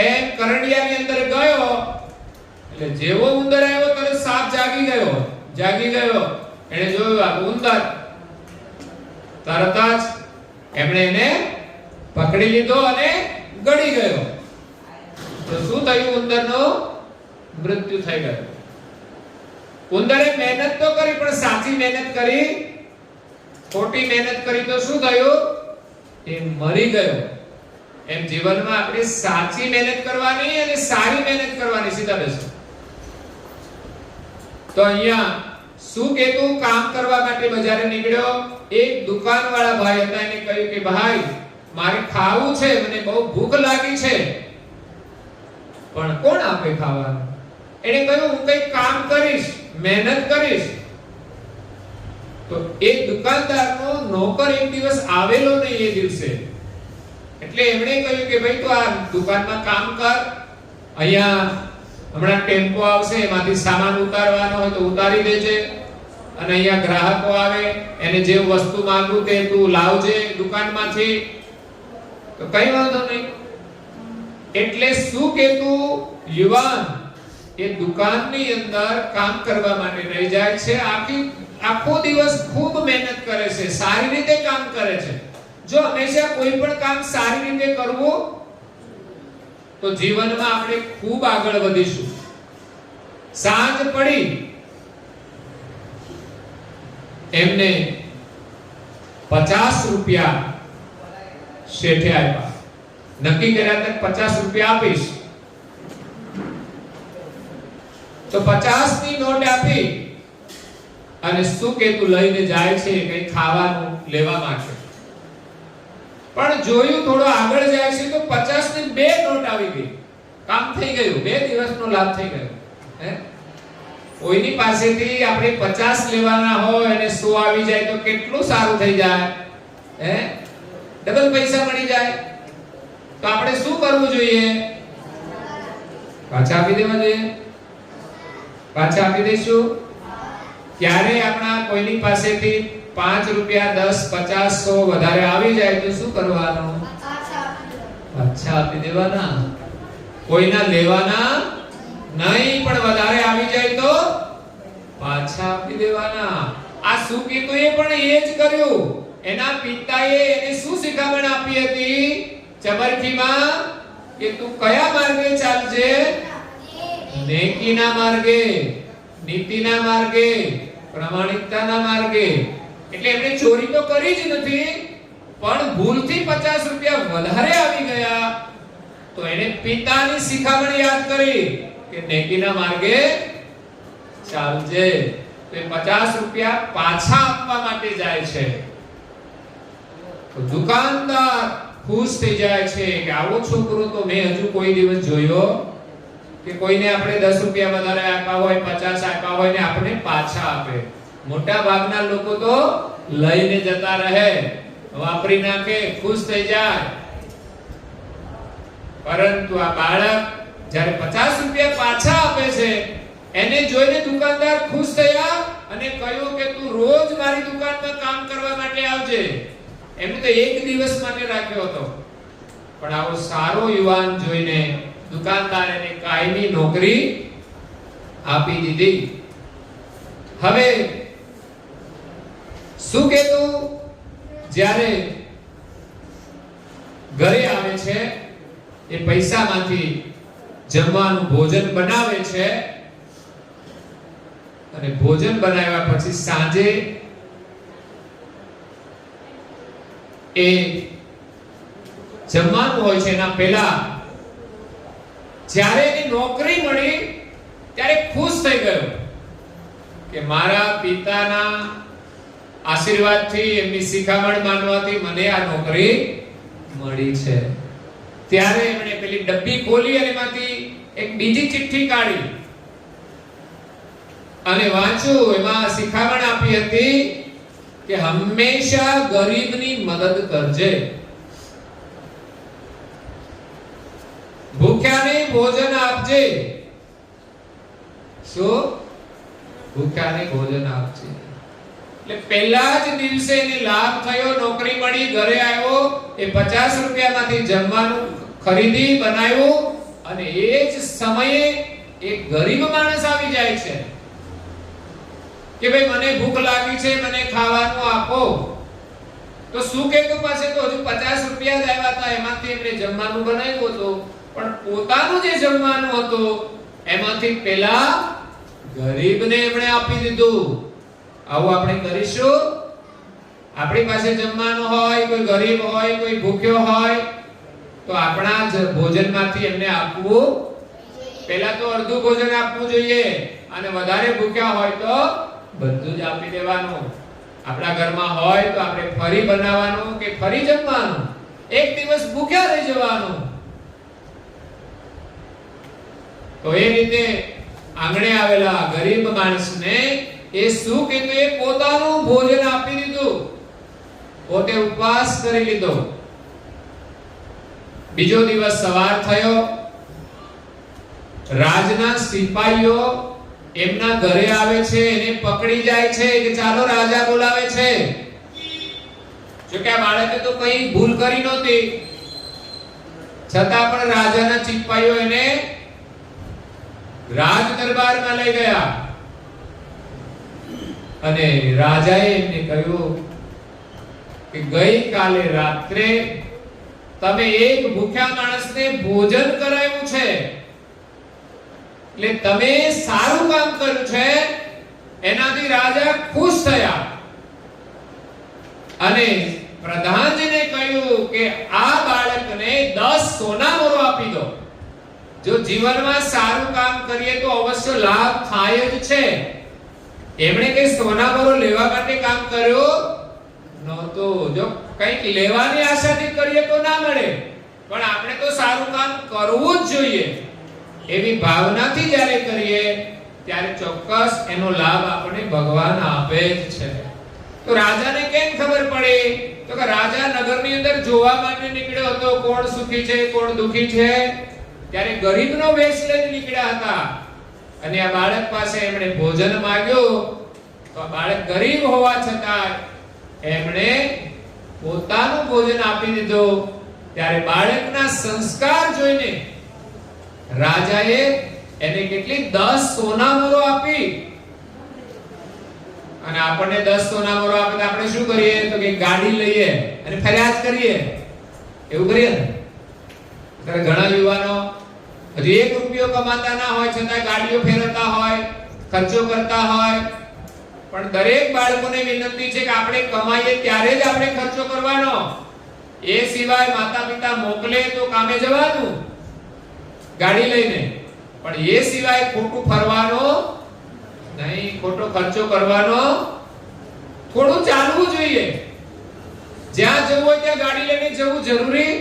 એમ કરંડિયાની અંદર ગયો એટલે જેવો ઉંદર આવ્યો ત્યારે સાપ જાગી ગયો. એને જોયું આ ઉંદર, તરત જ એમણે એને પકડી લીધો અને ગળી ગયો. તો શું થયું? ઉંદરનું મૃત્યુ થઈ ગયું. ઉંદરે મહેનત તો કરી, પણ સાચી મહેનત કરી, ખોટી મહેનત કરી તો શું થયું? એ મરી ગયો. એમ જીવનમાં આપણે સાચી મહેનત કરવાની અને સારી મહેનત કરવાની. સીધા બેસો. તો અહીંયા શું કહેતું? કામ કરવા માટે બજારે નીકળ્યો. એક દુકાનવાળા ભાઈ હતા, એને કહ્યું કે ભાઈ મારે ખાવું છે, મને બહુ ભૂખ લાગી છે, પણ કોણ આપે ખાવાનું? એને કહ્યું હું કંઈક કામ કરીશ, મહેનત કરીશ. તો એ દુકાનદારનો નોકર એક દિવસ આવેલો નહીં એ દિવસે. એટલે એમણે કહ્યું કે ભાઈ તો આ દુકાનમાં કામ કર, અહીંયા હમણાં ટેમ્પો આવશે, એમાંથી સામાન ઉતારવાનો હોય તો ઉતારી દેજે, અને અહીંયા ગ્રાહકો આવે એને જે વસ્તુ માંગુ તે તું લાવજે દુકાનમાંથી. તો કઈ વાંધો નહીં. એટલે શું કહેતું? યુવાન એ દુકાનની અંદર કામ કરવા માટે રહી જાય છે. આખો દિવસ ખૂબ મહેનત કરે છે, સારી રીતે કામ કરે છે. જો હંમેશા કોઈ પણ કામ સારી રીતે કરવું તો જીવનમાં આપણે ખૂબ આગળ વધીશું. સાંજ પડી, એમને 50 રૂપિયા શેઠે આપ્યા. નક્કી કર્યા કે 50 રૂપિયા આપીશ. તો 50 ની નોટ આપી અને શું કહેતું? લઈને જાય છે કંઈ ખાવાનું લેવા માટે. પણ જોયું થોડો આગળ જાય છે તો 50 ની 2 નોટ આવી ગઈ. કામ થઈ ગયું, 2 દિવસનો લાભ થઈ ગયો. કોઈની પાસેથી આપણે 50 લેવાના હોય અને 100 આવી જાય તો કેટલું સારું થઈ જાય. ડબલ પૈસા મળી જાય. તો આપણે શું કરવું જોઈએ? પાછા આપી દેવા જોઈએ. પાછા આપી દઈશું. ક્યારે આપણા કોઈની પાસેથી 5 રૂપિયા 10 50 100 વધારે આવી જાય તો શું કરવાનું? પાછા આપી દેવાના. કોઈના લેવાના નહીં, પણ વધારે આવી જાય તો પાછા આપી દેવાના. આ શું કીધું? એ પણ એ જ કર્યું. એના પિતાએ એને શું શિખામણ આપી હતી ચબરખીમાં? કે તું કયા માર્ગે ચાલજે? નેકીના માર્ગે, નીતિના માર્ગે, પ્રમાણિકતાના માર્ગે. એટલે એમણે ચોરી તો કરી જ નથી, પણ ભૂલથી 50 રૂપિયા વધારે આવી ગયા તો એને પિતાની શિખામણ યાદ કરી કે નેકીના માર્ગે ચાલજે. તો 50 રૂપિયા પાછા આપવા માટે જાય છે. તો દુકાનદાર ખુશ થઈ જાય છે કે આવો છોકરો તો મેં હજુ કોઈ દિવસ જોયો કે કોઈને આપણે 10 રૂપિયા વધારે આપ્યા હોય, 50 આપ્યા હોય ને આપણે પાછા આપે. મોટા ભાગના લોકો તો લઈને જતા રહે, વાપરી નાખે, ખુશ થઈ જાય. પરંતુ આ બાળક જ્યારે 50 રૂપિયા પાછા આપે છે એને જોઈને દુકાનદાર ખુશ થયા અને કહ્યું કે તું રોજ મારી દુકાનમાં કામ કરવા માટે આવજે. એમને તો એક દિવસ માટે રાખ્યો હતો, પણ આવો સારો યુવાન જોઈને દુકાનદાર એને કાયમી નોકરી આપી દીધી. હવે શું કહેતું, જ્યારે ઘરે આવે છે એ પૈસામાંથી જમવાનું ભોજન બનાવે છે અને ભોજન બનાવ્યા પછી સાંજે એ જમવાનું હોય છે એના પહેલા જ્યારે એની નોકરી મળી ત્યારે ખુશ થઈ ગયો કે મારા પિતાના આશીર્વાદથી, એમની શિખામણ માનવાથી મને આ નોકરી મળી છે. ત્યારે એમણે પેલી ડબ્બી ખોલી અને એમાંથી એક બીજી ચિઠ્ઠી કાઢી અને વાંચ્યું. એમાં શિખામણ આપી હતી કે હંમેશા ગરીબની મદદ કરજે, ભૂખ્યાને ભોજન આપજે. શું? ભૂખ્યાને ભોજન આપજે. એટલે પહેલા જ દિવસે એને લાભ થયો, નોકરી મળી, ઘરે આવ્યો, એ 50 રૂપિયામાંથી જમવાનું ખરીદી બનાવ્યું અને એ જ સમયે એક ગરીબ માણસ આવી જાય છે કે ભાઈ મને ભૂખ લાગી છે, મને ખાવાનું આપો. તો શું કહેતું, પાસે તો હજુ 50 રૂપિયા જ આવ્યા હતા, એમાંથી એમણે જમવાનું બનાવ્યું હતું, પણ પોતાનું જે જમવાનું હતું એમાંથી પહેલા ગરીબને એમણે આપી દીધું. આવું આપણે કરીશું? આપણી પાસે જમવાનું હોય, કોઈ ગરીબ હોય, કોઈ ભૂખ્યો હોય, તો આપણા જ ભોજનમાંથી એમને આપવું. પહેલા તો અડધું ભોજન આપવું જોઈએ અને વધારે ભૂખ્યા હોય તો બધું જ આપી દેવાનું. આપણા ઘરમાં હોય તો આપણે ફરી બનાવવાનું કે ફરી જમવાનું, એક દિવસ ભૂખ્યા રહી જવાનું. તો એ રીતે આંગણે આવેલા ગરીબ માણસને એ શું કીધું, એ પોતાનું ભોજન આપી દીધું, પોતે ઉપવાસ કરી લીધો. બીજો દિવસ સવાર થયો, રાજના સિપાહીઓ એમના ઘરે આવે છે, એને પકડી જાય છે કે ચાલો રાજા બોલાવે છે. જો કે આ બાળકે તો કઈ ભૂલ કરી નહોતી, છતાં પણ રાજાના સિપાહીઓ એને રાજ દરબારમાં લઈ ગયા અને રાજાએ એમને કહ્યું કે ગઈકાલે રાત્રે તમે એક ભૂખ્યા માણસને ભોજન કરાવ્યું છે, એટલે તમે સારું કામ કર્યું છે. એનાથી રાજા ખુશ થયા અને પ્રધાનજીને કહ્યું કે આ બાળકને 10 સોના મોરો આપી દો. જો જીવનમાં સારું કામ કરીએ તો અવશ્ય લાભ થાય જ છે. એમણે કે સોના મોરો લેવા માટે કામ કર્યું નહોતું. જો કંઈક લેવાની આશાથી કરીએ તો ના મળે, પણ આપણે તો સારું કામ કરવું જ જોઈએ. એવી ભાવનાથી જ્યારે કરીએ ત્યારે ચોક્કસ એનો લાભ આપણે ભગવાન આપે જ છે. તો રાજાને કેમ ખબર પડી? તો કે રાજા નગરની અંદર જોવા માટે નીકળ્યો હતો, કોણ સુખી છે, કોણ દુખી છે. ત્યારે ગરીબનો વેશ લઈને નીકળ્યા હતા અને આ બાળક પાસે એમણે ભોજન માંગ્યું. તો આ બાળક ગરીબ હોવા છતાં એમણે પોતાનું ભોજન આપી દીધું. ત્યારે બાળકના સંસ્કાર જોઈને રાજાએ એને કેટલી 10 સોના મોરો આપી. અને આપણને 10 સોના મોરો આપે તો આપણે શું કરીએ? તો કે ગાડી લઈએ અને ફરિયાદ કરીએ, એવું કરીએ ને. ત્યારે ઘણા યુવાનો હજી 1 રૂપિયો કમાતા ના હોય છતાં ગાડીઓ ફેરવતા હોય, ખર્ચો કરતા હોય. પણ દરેક બાળકોને વિનંતી છે કે આપણે કમાઈએ ત્યારે જ આપણે ખર્ચો કરવાનો. એ સિવાય માતા પિતા મોકલે તો કામે જવાનું ગાડી લઈને, પણ એ સિવાય ખોટું ફરવાનું નહીં, ખોટો ખર્ચો કરવાનો. થોડું ચાલવું જોઈએ, જ્યાં જવું હોય ત્યાં ગાડી લઈને જવું જરૂરી.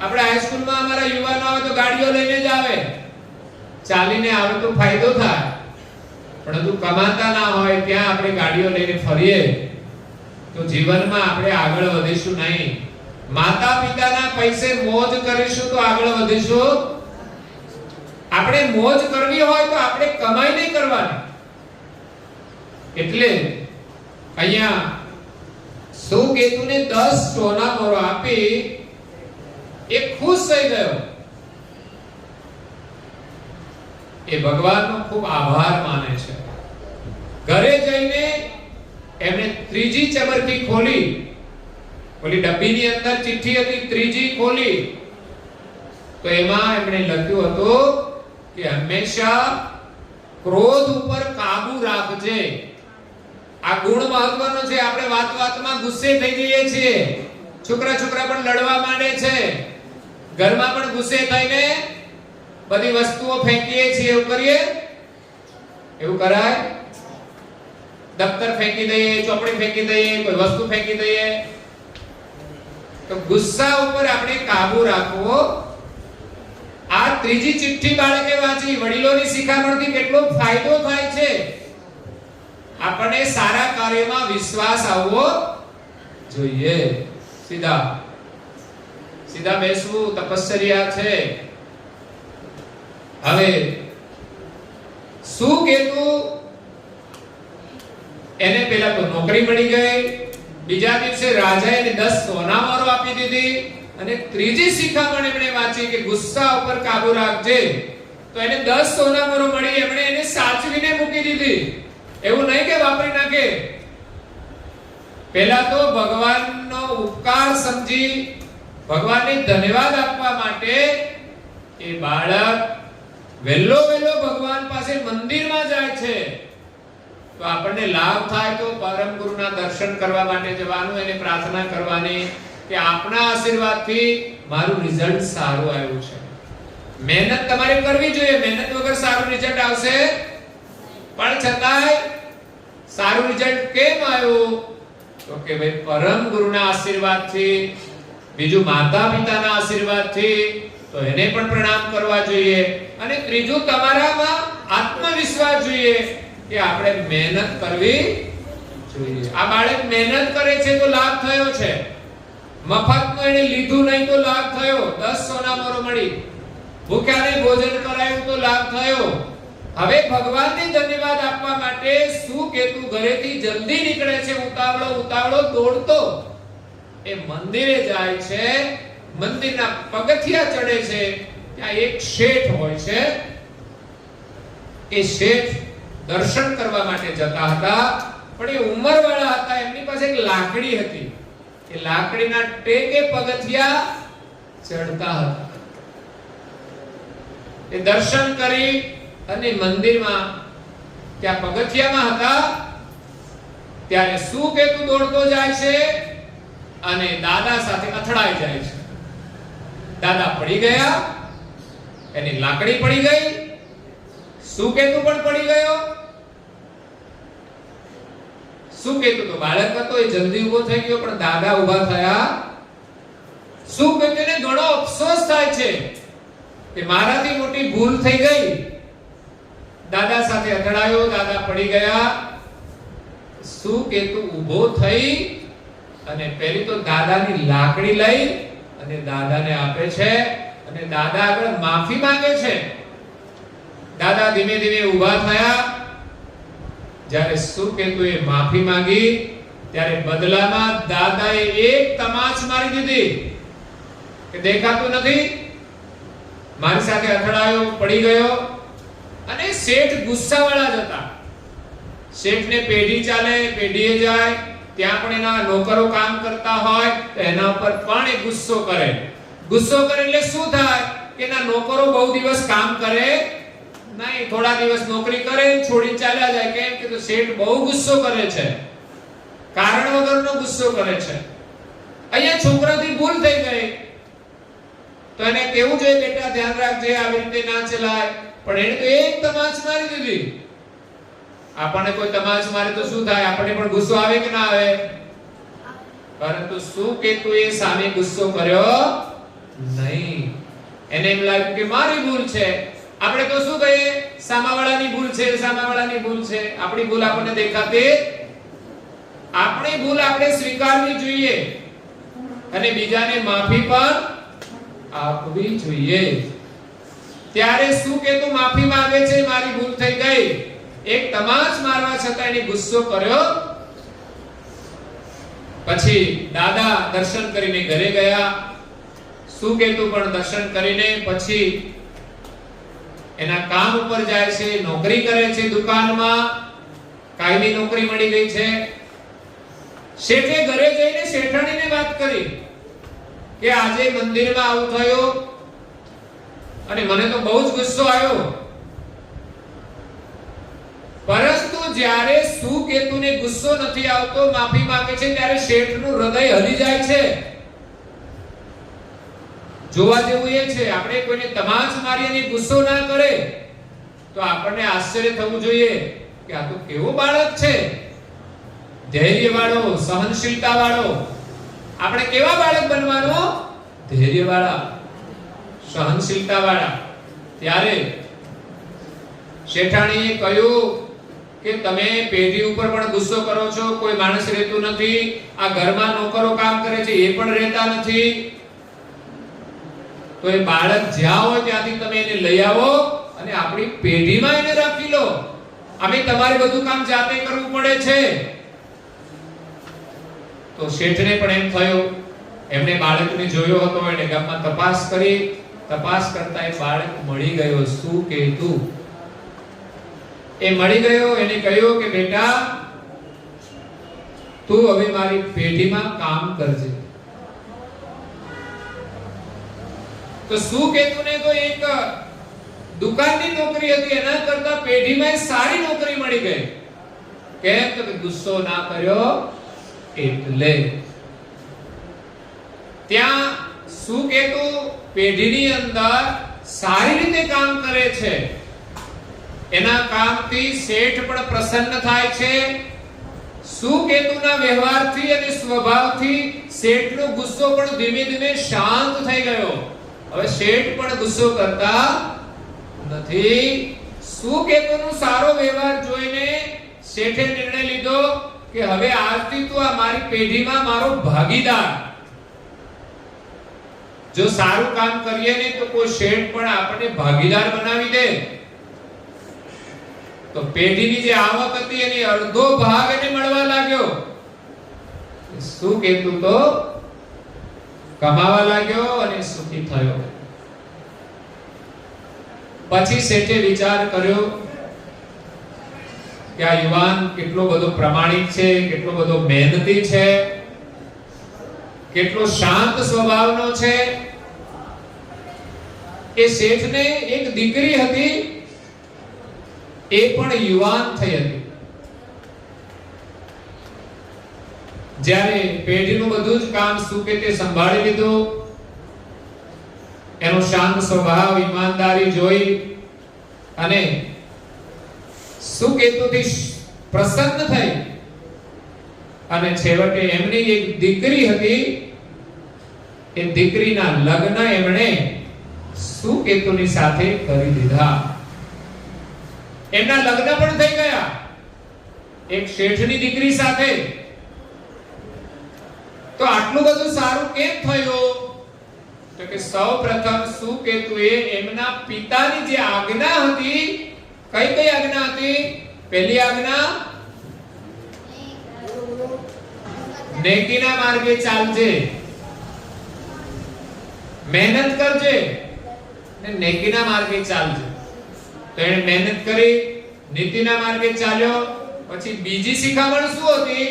આપણે હાઈસ્કૂલમાં અમારા યુવાનો આવે તો ગાડીઓ લઈને જ આવે, ચાલીને આવે તો ફાયદો થાય. પરંતુ કમાતા ના હોય ત્યાં આપણે ગાડીઓ લઈને ફરીએ તો જીવનમાં આપણે આગળ વધીશું નહીં. માતા પિતાના પૈસે મોજ કરીશું તો આગળ વધીશું. આપણે મોજ કરવી હોય તો આપણે કમાઈ નહીં કરવાની. એટલે અહીંયા સુકેતુને 10 સોના મોરો આપી એ ખુશ થઈ ગયો. એ ભગવાનનો ખૂબ આભાર માને છે. ઘરે જઈને એમણે ત્રીજી ચબરકી ખોલી, ઓલી ડબ્બીની અંદર ચિઠ્ઠી હતી, ત્રીજી ખોલી તો એમાં એમણે લખ્યું હતું કે હંમેશા ક્રોધ ઉપર કાબુ રાખજે. આ ગુણ મહત્વનો છે. આપણે વાતમાં ગુસ્સે થઈ જઈએ છીએ, છોકરા પણ લડવા માંડે છે, ઘરમાં પણ ગુસ્સે થઈને બધી વસ્તુઓ ફેંકીએ છીએ. એવું કરીએ? એવું કરાય? દફતર ફેંકી દઈએ, ચોપડી ફેંકી દઈએ, કોઈ વસ્તુ ફેંકી દઈએ. તો ગુસ્સા ઉપર આપણે કાબુ રાખવો. આ ત્રીજી ચિઠ્ઠી બાળકે વાંચી, વડીલોની શિખામણથી કેટલો ફાયદો થાય છે. આપણને સારા કાર્યમાં વિશ્વાસ આવવો જોઈએ. સીધા બેસવું તપશ્ચર્યા છે. હવે સુકેતુ એને પેલા તો નોકરી મળી ગઈ, બીજા દિવસે રાજાએ એને 10 સોના મોરો આપી દીધી, અને ત્રીજી શિખામણ એમણે વાંચી કે ગુસ્સા ઉપર કાબુ રાખજે. તો એને 10 સોના મોરો મળી, એમણે એને સાચવીને મૂકી દીધી. એવું નહીં કે વાપરી નાખે. પહેલા તો ભગવાનનો ઉપકાર સમજી ભગવાનને ધન્યવાદ આપવા માટે એ બાળક વેલો ભગવાન પાસે મંદિરમાં જાય છે. તો આપણને લાભ થાય તો પરમ ગુરુના દર્શન કરવા માટે જવાનું, એને પ્રાર્થના કરવાની કે આપના આશીર્વાદથી મારું રિઝલ્ટ સારું આવ્યું છે. મહેનત તમારે કરવી જોઈએ. મહેનત વગર સારું રિઝલ્ટ આવશે? પણ છતાંય સારું રિઝલ્ટ કેમ આવ્યું? તો કે ભાઈ પરમ ગુરુના આશીર્વાદથી, બીજું માતા પિતાના આશીર્વાદથી. તો એને પણ પ્રણામ કરવા જોઈએ. અને ત્રીજું તમારામાં આત્મવિશ્વાસ જોઈએ કે આપણે મહેનત કરવી જોઈએ. આ બાળક મહેનત કરે છે તો લાભ થયો છે. મફતનું એને લીધું નહીં તો લાભ થયો. 10 સોના મોરો મળી, ભૂખ્યાને ભોજન કરાયું તો લાભ થયો. હવે ભગવાનને ધન્યવાદ આપવા માટે સુકેતુ ઘરેથી જલ્દી નીકળે છે, ઉતાવળો દોડતો એ મંદિરે જાય છે. મંદિરના પગથિયા ચડે છે. ત્યાં એક શેઠ હોય છે. એ શેઠ દર્શન કરવા માટે જતા હતા, પણ એ ઉંમરવાળા હતા. એમની પાસે એક લાકડી હતી. એ લાકડીના ટેકે પગથિયા ચડતા હતા. એ દર્શન કરી અને મંદિરમાં ત્યાં પગથિયામાં હતા ત્યારે સુકેતુ દોડતો જાય છે અને દાદા સાથે અથડાઈ જાય છે. દાદા પડી ગયા, એની લાકડી પડી ગઈ, સુકેતુ પણ પડી ગયો. સુકેતુ તો બાળક હતો, એ જલ્દી ઊભો થઈ ગયો, પણ દાદા ઊભા થયા. સુકેતુને ઘણો અફસોસ થાય છે કે મારાથી મોટી ભૂલ થઈ ગઈ. દાદા સાથે અથડાયો, દાદા પડી ગયા. સુકેતુ ઊભો થઈ અને પહેલી તો દાદાની લાકડી લઈ અને દાદાને આપે છે, અને દાદા આગળ માફી માંગે છે. દાદા ધીમે ધીમે ઊભા થયા. જ્યારે સુકેતુએ માફી માંગી ત્યારે બદલામાં દાદાએ એક તમાચ મારી દીધી કે દેખાતું નથી, મારી સાથે અથડાયો, પડી ગયો. અને શેઠ ગુસ્સાવાળા જ હતા. શેઠને પેઢી ચાલે, પેઢીએ જાય, ત્યાં પણ એના નોકરો કામ કરતા હોય તો એના ઉપર પણ એ ગુસ્સો કરે. ગુસ્સો કરે એટલે શું થાય? કે ના નોકરો બહુ દિવસ કામ કરે નહીં, થોડા દિવસ નોકરી કરે છોડી ચાલ્યા જાય. કેમ કે તો શેઠ બહુ ગુસ્સો કરે છે, કારણ વગરનો ગુસ્સો કરે છે. અહીંયા છોકરાથી ભૂલ થઈ ગઈ તો એને કેવું જોઈએ, બેટા ધ્યાન રાખજે, આવી રીતે ના ચલાય. પણ એને તો એક તમાચ મારી દીધી. આપણને કોઈ તમાચ મારે તો શું થાય? આપણને પણ ગુસ્સો આવે કે ના આવે? પરંતુ શું કેતુએ સામે ગુસ્સો કર્યો નહીં. એને એમ લાગ્યું કે મારી ભૂલ છે. આપણે તો શું કહીએ? સામાવાળાની ભૂલ છે, સામાવાળાની ભૂલ છે. આપણી ભૂલ આપણને દેખાતી, આપણી ભૂલ આપણે સ્વીકારવી જોઈએ અને બીજાને માફી પણ આપવી જોઈએ. ત્યારે શું કેતું માફી માંગે છે, મારી ભૂલ થઈ ગઈ. એક તમાચ મારવા છતાં એને ગુસ્સો કર્યો. પછી દાદા દર્શન કરીને ઘરે ગયા. શું કેતું પણ દર્શન કરીને પછી એના કામ ઉપર જાય છે, નોકરી કરે છે દુકાનમાં, કાયમી નોકરી મળી ગઈ છે. શેઠે ઘરે જઈને શેઠાણીને વાત કરી કે આજે મંદિરમાં આવું થયું અને મને તો બહુ જ ગુસ્સો આવ્યો. પરંતુ જ્યારે સુકેતુને ગુસ્સો નથી આવતો, માફી માંગે છે, ત્યારે શેઠનું હૃદય હલી જાય છે. જોવા જેવું એ છે, આપણે કોઈને તમાચ મારી અને ગુસ્સો ના કરે તો આપણને આશ્ચર્ય થવું જોઈએ કે આ તો કેવો બાળક છે, ધૈર્યવાળો, સહનશીલતાવાળો. આપણે કેવા બાળક બનવાનો? ધૈર્યવાળા, સહનશીલતાવાળા. ત્યારે શેઠાણીએ કહ્યું કે તમે પેઢી ઉપર પણ ગુસ્સો કરો છો, કોઈ માણસ રહેતું નથી, આ ઘરમાં નોકરો કામ કરે છે એ પણ રહેતા નથી, તો એ બાળક જ્યાં હોય ત્યાંથી તમે એને લઈ આવો અને આપણી પેઢીમાં એને રાખી લો. અમે તમારે બધું કામ જાતે કરવું પડે છે. તો શેઠને પણ એમ થયું, એમને બાળકને જોયો હતો, એને ગામમાં તપાસ કરી. તપાસ કરતા એ બાળક મળી ગયો. શું કહેતું? એ મળી ગયો. એને કહ્યું કે બેટા તું હવે મારી પેઢીમાં કામ કરજે. તો શું કેતુને તો એક દુકાનની નોકરી હતી, એના કરતા પેઢીમાં સારી નોકરી મળી ગઈ. કેમ? તો ગુસ્સો ના કર્યો એટલે. ત્યાં શું કેતુ પેઢીની અંદર સારી રીતે કામ કરે છે. એના કામથી શેઠ પણ પ્રસન્ન થાય છે. સુકેતુના વ્યવહારથી અને સ્વભાવથી શેઠનો ગુસ્સો પણ ધીમે ધીમે શાંત થઈ ગયો. હવે શેઠ પણ ગુસ્સો કરતા નથી. સુકેતુનો સારો વ્યવહાર જોઈને શેઠે નિર્ણય લીધો કે હવે આજથી તું આ મારી પેઢીમાં મારો ભાગીદાર. જો સારું કામ કરીએ ને તો કોઈ શેઠ પણ આપણને ભાગીદાર બનાવી દે. તો પેઢીની જે આવક હતી એની અડધો ભાગ એને મળવા લાગ્યો. શું કેતું તો કમાવા લાગ્યો અને સુખી થયો. પછી શેઠે વિચાર કર્યો કે આ યુવાન કેટલો બધો પ્રમાણિક છે, કેટલો બધો મહેનતી છે, કેટલો શાંત સ્વભાવનો છે. એ શેઠને એક દીકરી હતી, એ પણ યુવાન થઈ હતી. જ્યારે પેઢીનું બધું જ કામ સુકેતે સંભાળી લીધું, એનો શાંત સ્વભાવ, ઈમાનદારી જોઈ અને સુકેતુથી પ્રસન્ન થઈ અને છેવટે એમની એક દીકરી હતી, એ દીકરીના લગ્ન એમણે સુકેતુની સાથે કરી દીધા. એમના લગ્ન પણ થઈ ગયા એક શેઠની દીકરી સાથે. તો આટલું બધું સારું કેમ થયું? તો કે સૌપ્રથમ સુકેતુએ એમના પિતાની જે આજ્ઞા હતી, કઈ કઈ આજ્ઞા હતી? પહેલી આજ્ઞા, નેકીના માર્ગે ચાલજે, મહેનત કરજે ને નેકીના માર્ગે ચાલજે. તો એને મહેનત કરી, નીતિના માર્ગે ચાલ્યો. પછી બીજી શિખામણ શું હતી?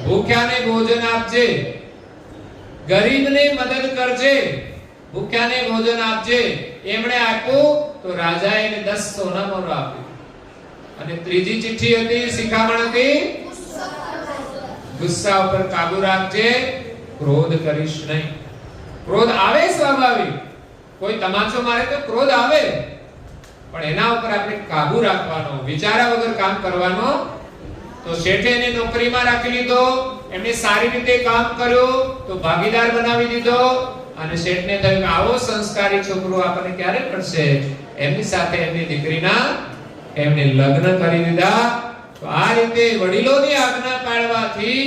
ભૂખ્યાને ભોજન આપજે, ગરીબને મદદ કરજે ભૂખ્યાને ભોજન આપજે. એમણે આપ્યું તો રાજાએ એને 10 સોના મોહર આપ્યું. અને ત્રીજી ચિઠ્ઠી હતી, શિખામણ હતી, ગુસ્સા ઉપર કાબુ રાખજે, ક્રોધ કરીશ નહીં. ક્રોધ આવે સ્વાભાવિક, કોઈ તમાચો મારે તો ક્રોધ આવે, પણ એના ઉપર આપણે કાબુ રાખવાનો, વિચારા વગર કામ કરવાનો. તો શેઠે એને નોકરીમાં રાખી લીધો, એમને સારી રીતે કામ કર્યું તો ભાગીદાર બનાવી દીધો. અને શેઠને થયું કે આવો સંસ્કારી છોકરો આપણને ક્યારે મળશે, એમની સાથે એમની દીકરીના એમને લગ્ન કરી દીધા. તો આ રીતે વડીલોની આજ્ઞા પાળવાથી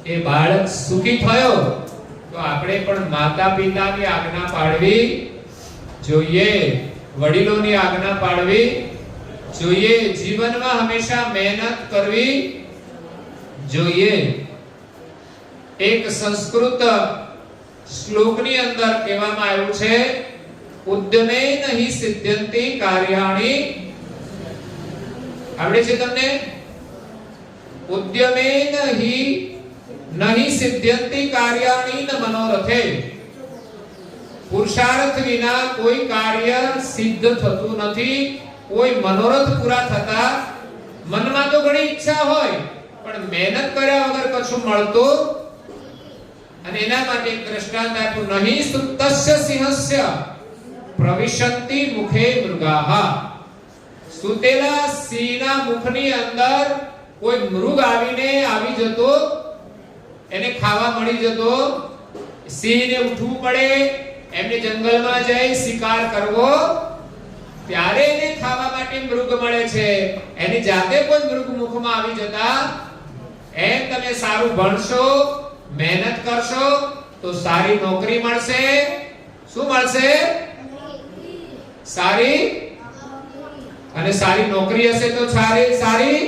એ બાળક સુખી થયો. તો આપણે પણ માતા પિતાની આજ્ઞા પાળવી જોઈએ, વડીલોની આજ્ઞા પાળવી જોઈએ, જીવનમાં હંમેશા મહેનત કરવી જોઈએ. એક સંસ્કૃત શ્લોકની અંદર કહેવામાં આવ્યું છે, ઉદ્યમેન હિ સિદ્ધ્યંતિ કાર્યાણિ. આવડે છે તમને? ઉદ્યમેન હિ નહીં સિદ્ધ્યંતિ કાર્યાણિ ન મનોરથે. પુરુષાર્થ વિના કોઈ કાર્ય સિદ્ધ થતું નથી, કોઈ મનોરથ પૂરા થતા. મનમાં તો ઘણી ઈચ્છા હોય, પણ મહેનત કર્યા વગર કશું મળતું. અને એના માટે એક દ્રષ્ટાંત આપ્યું, નહીં સુપ્તસ્ય સિંહસ્ય પ્રવિશન્તિ મુખે મૃગાહ. સુતેલા સિંહના મુખની અંદર કોઈ મૃગ આવી જતો, એને ખાવા મળી જતો. સિંહને ઉઠવું પડે, એમને જંગલમાં જઈ શિકાર કરવો, ત્યારે એને ખાવા માટે મૃગ મળે છે. એની જાતે કોઈ મૃગ મુખમાં આવી જતા. એમ તમે સારું ભણશો, મહેનત કરશો તો સારી નોકરી મળશે. શું મળશે? સારી. અને સારી નોકરી હશે તો સારી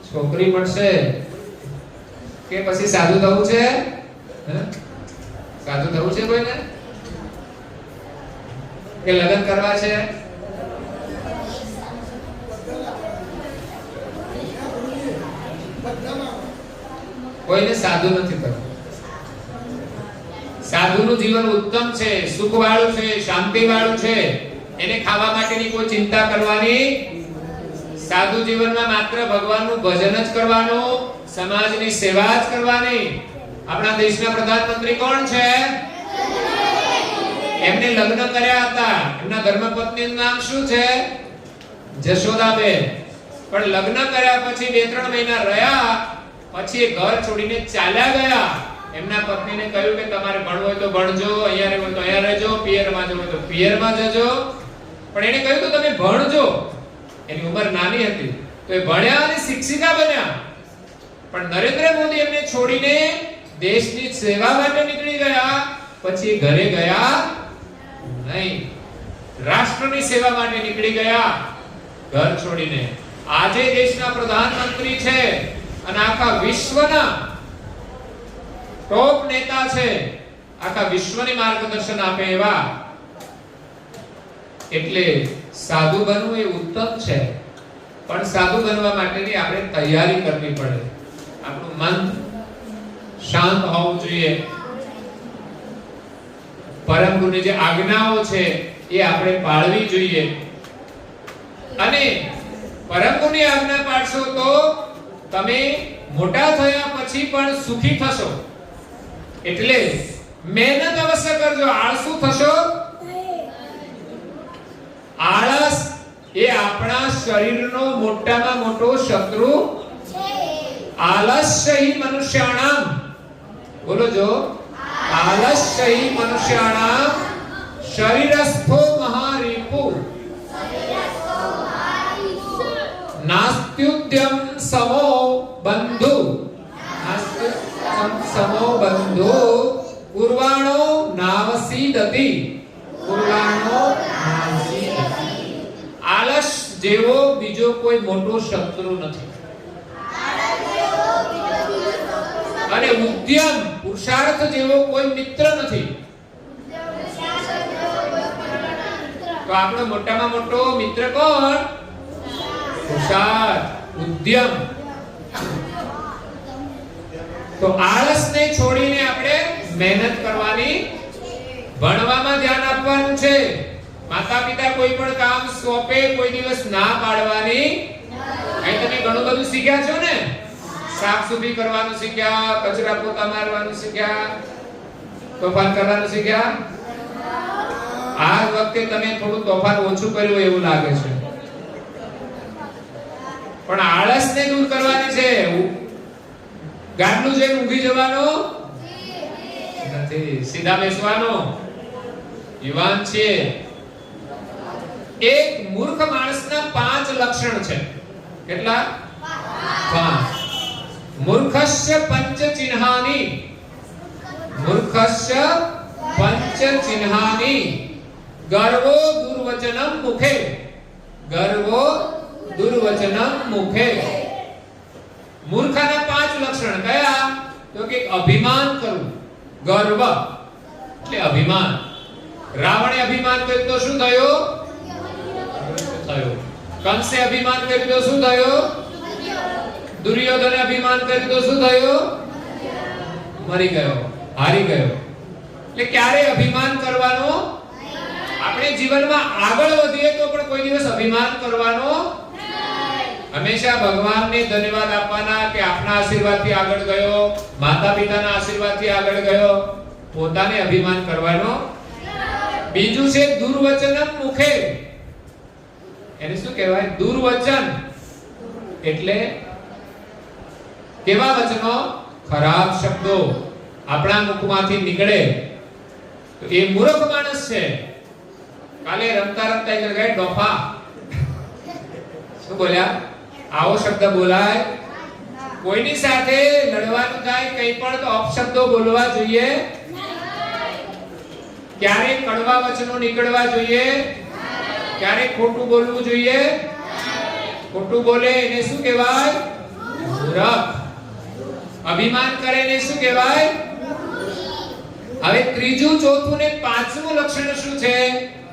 છોકરી મળશે. કે પછી સાધુ થવું છે? સાધુ થવું છે કોઈને? કે લગ્ન કરવા છે? કોઈને સાધુ નથી થતું. સાધુનું જીવન ઉત્તમ છે, સુખવાળું છે, શાંતિવાળું છે. એને ખાવા માટેની કોઈ ચિંતા કરવાની. સાધુ જીવનમાં માત્ર ભગવાનનું ભજન જ કરવાનું, સમાજની સેવા જ કરવાની. આપણા દેશના પ્રધાનમંત્રી કોણ છે? એમને લગ્ન કર્યા હતા. એમના ધર્મપત્નીનું નામ શું છે? જશોદાબેન. પણ લગ્ન કર્યા પછી 2-3 મહિના રહ્યા પછી એ ઘર છોડીને ચાલ્યા ગયા. એમના પત્નીને કહ્યું કે તમારે ભણવું હોય તો ભણજો, અહીંયા રહેવું હોય તો અહીંયા રહેજો, પિયરમાં જવું હોય તો પિયરમાં જજો. પણ એને કહ્યું તો તમે ભણજો. એની ઉંમર નાની હતી તો એ ભણ્યા અને શિક્ષિકા બન્યા. પણ નરેન્દ્ર મોદી એમને છોડીને દેશની સેવા માટે નીકળી ગયા. પછી ઘરે ગયા નહીં, રાષ્ટ્રની સેવા માટે નીકળી ગયા ઘર છોડીને. આજે દેશના પ્રધાનમંત્રી છે અને આખા વિશ્વના ટોપ નેતા છે, આખા વિશ્વને માર્ગદર્શન આપે એવા. એટલે સાધુ બનવું એ ઉત્તમ છે, પણ સાધુ બનવા માટેની આપણે તૈયારી કરવી પડે. આપણું મન શાંત હોવું જોઈએ. પરમ ગુરુની જે આજ્ઞાઓ છે એ આપણે પાળવી જોઈએ. અને પરમ ગુરુની આજ્ઞા પાળશો તો તમે મોટા થયા પછી પણ સુખી થશો. એટલે મહેનત અવશ્ય કરજો. આળસુ થશો? આળસ એ આપણા શરીરનો મોટામાં મોટો શત્રુ છે. આલસ્યહિ મનુષ્યાણામ, બોલો જો, આલસ્યહિ મનુષ્યાણામ શરીરસ્થો મહારીપુ નાસ્ત્યુદ્યમ સમો બંધુ, નાસ્ત્યુદ્યમ સમો બંધુ કુર્વાણો નાવસીદતિ, કુર્વાણો નાવસીદતિ. આલસ જેવો બીજો કોઈ મોટો શત્રુ નથી. અને ઉદ્યમ પુરુષાર્થ જેવો કોઈ મિત્ર નથી. તો આપણો મોટામાં મોટો મિત્ર કોણ? પુરુષાર્થ, ઉદ્યમ. તો આળસને છોડીને આપણે મહેનત કરવાની ભણવામાં ધ્યાન આપવાનું છે. માતા પિતા કોઈ પણ કામ સોંપે કોઈ દિવસ ના પાડવાની. અહીં તમે ઘણું બધું શીખ્યા છો ને. સાફ સફાઈ કરવાનું શીખ્યા, કચરા પોતા મારવાનું શીખ્યા, તોફાન કરવાનું શીખ્યા. આ વખતે તમે થોડું તોફાન ઓછું કર્યું એવું લાગે છે, પણ આળસને દૂર કરવાની છે. ગાડલું જોઈને ઊંઘી જવાનું નથી, સીધા બેસવાનો. યુવાન છે. એક મૂર્ખ માણસના 5 લક્ષણ છે. કેટલા? 5. મૂર્ખસ્ય પંચ ચિહ્નાની. મૂર્ખસ્ય પંચ ચિહ્નાની. ગર્વો દુર્વચનમ મુખે. ગર્વો દુર્વચનમ મુખે. મૂર્ખના 5 લક્ષણ કયા? તો કે અભિમાન કરવું. ગર્વ એટલે અભિમાન. રાવણે અભિમાન કર્યું તો શું થયું? કંસે અભિમાન કર્યું તો શું થયું? દુર્યોધને અભિમાન કર્યું તો શું થયું? મરી ગયો, હારી ગયો. એટલે ક્યારે અભિમાન કરવાનો? આપણે જીવનમાં આગળ વધીએ તો પણ કોઈ દિવસ અભિમાન કરવાનો હંમેશા ભગવાનને ધન્યવાદ આપવાના કે આપના આશીર્વાદથી આગળ ગયો, માતા પિતાના આશીર્વાદથી આગળ ગયો. પોતાને અભિમાન કરવાનો. બીજું છે દુર્વચનમ મુખે. એને શું કહેવાય? દુર્વચન એટલે કેવા વચનો? ખરાબ શબ્દો આપણા મુખમાંથી નીકળે તો એ મૂર્ખ માણસ છે. કાલે રમતા રમતા એક જગ્યાએ ડોફા. શું બોલ્યા? આવો શબ્દ બોલાય. કોઈની સાથે લડવાનું થાય કંઈ પણ તો અપશબ્દો બોલવા જોઈએ. ક્યારે કડવા વચનો નીકળવા જોઈએ? ક્યારે ખોટું બોલવું જોઈએ? ખોટું બોલે એને શું કહેવાય? મૂર્ખ. અભિમાન કરે એને શું કહેવાય? હવે ત્રીજું, ચોથું ને પાંચમું લક્ષણ શું છે?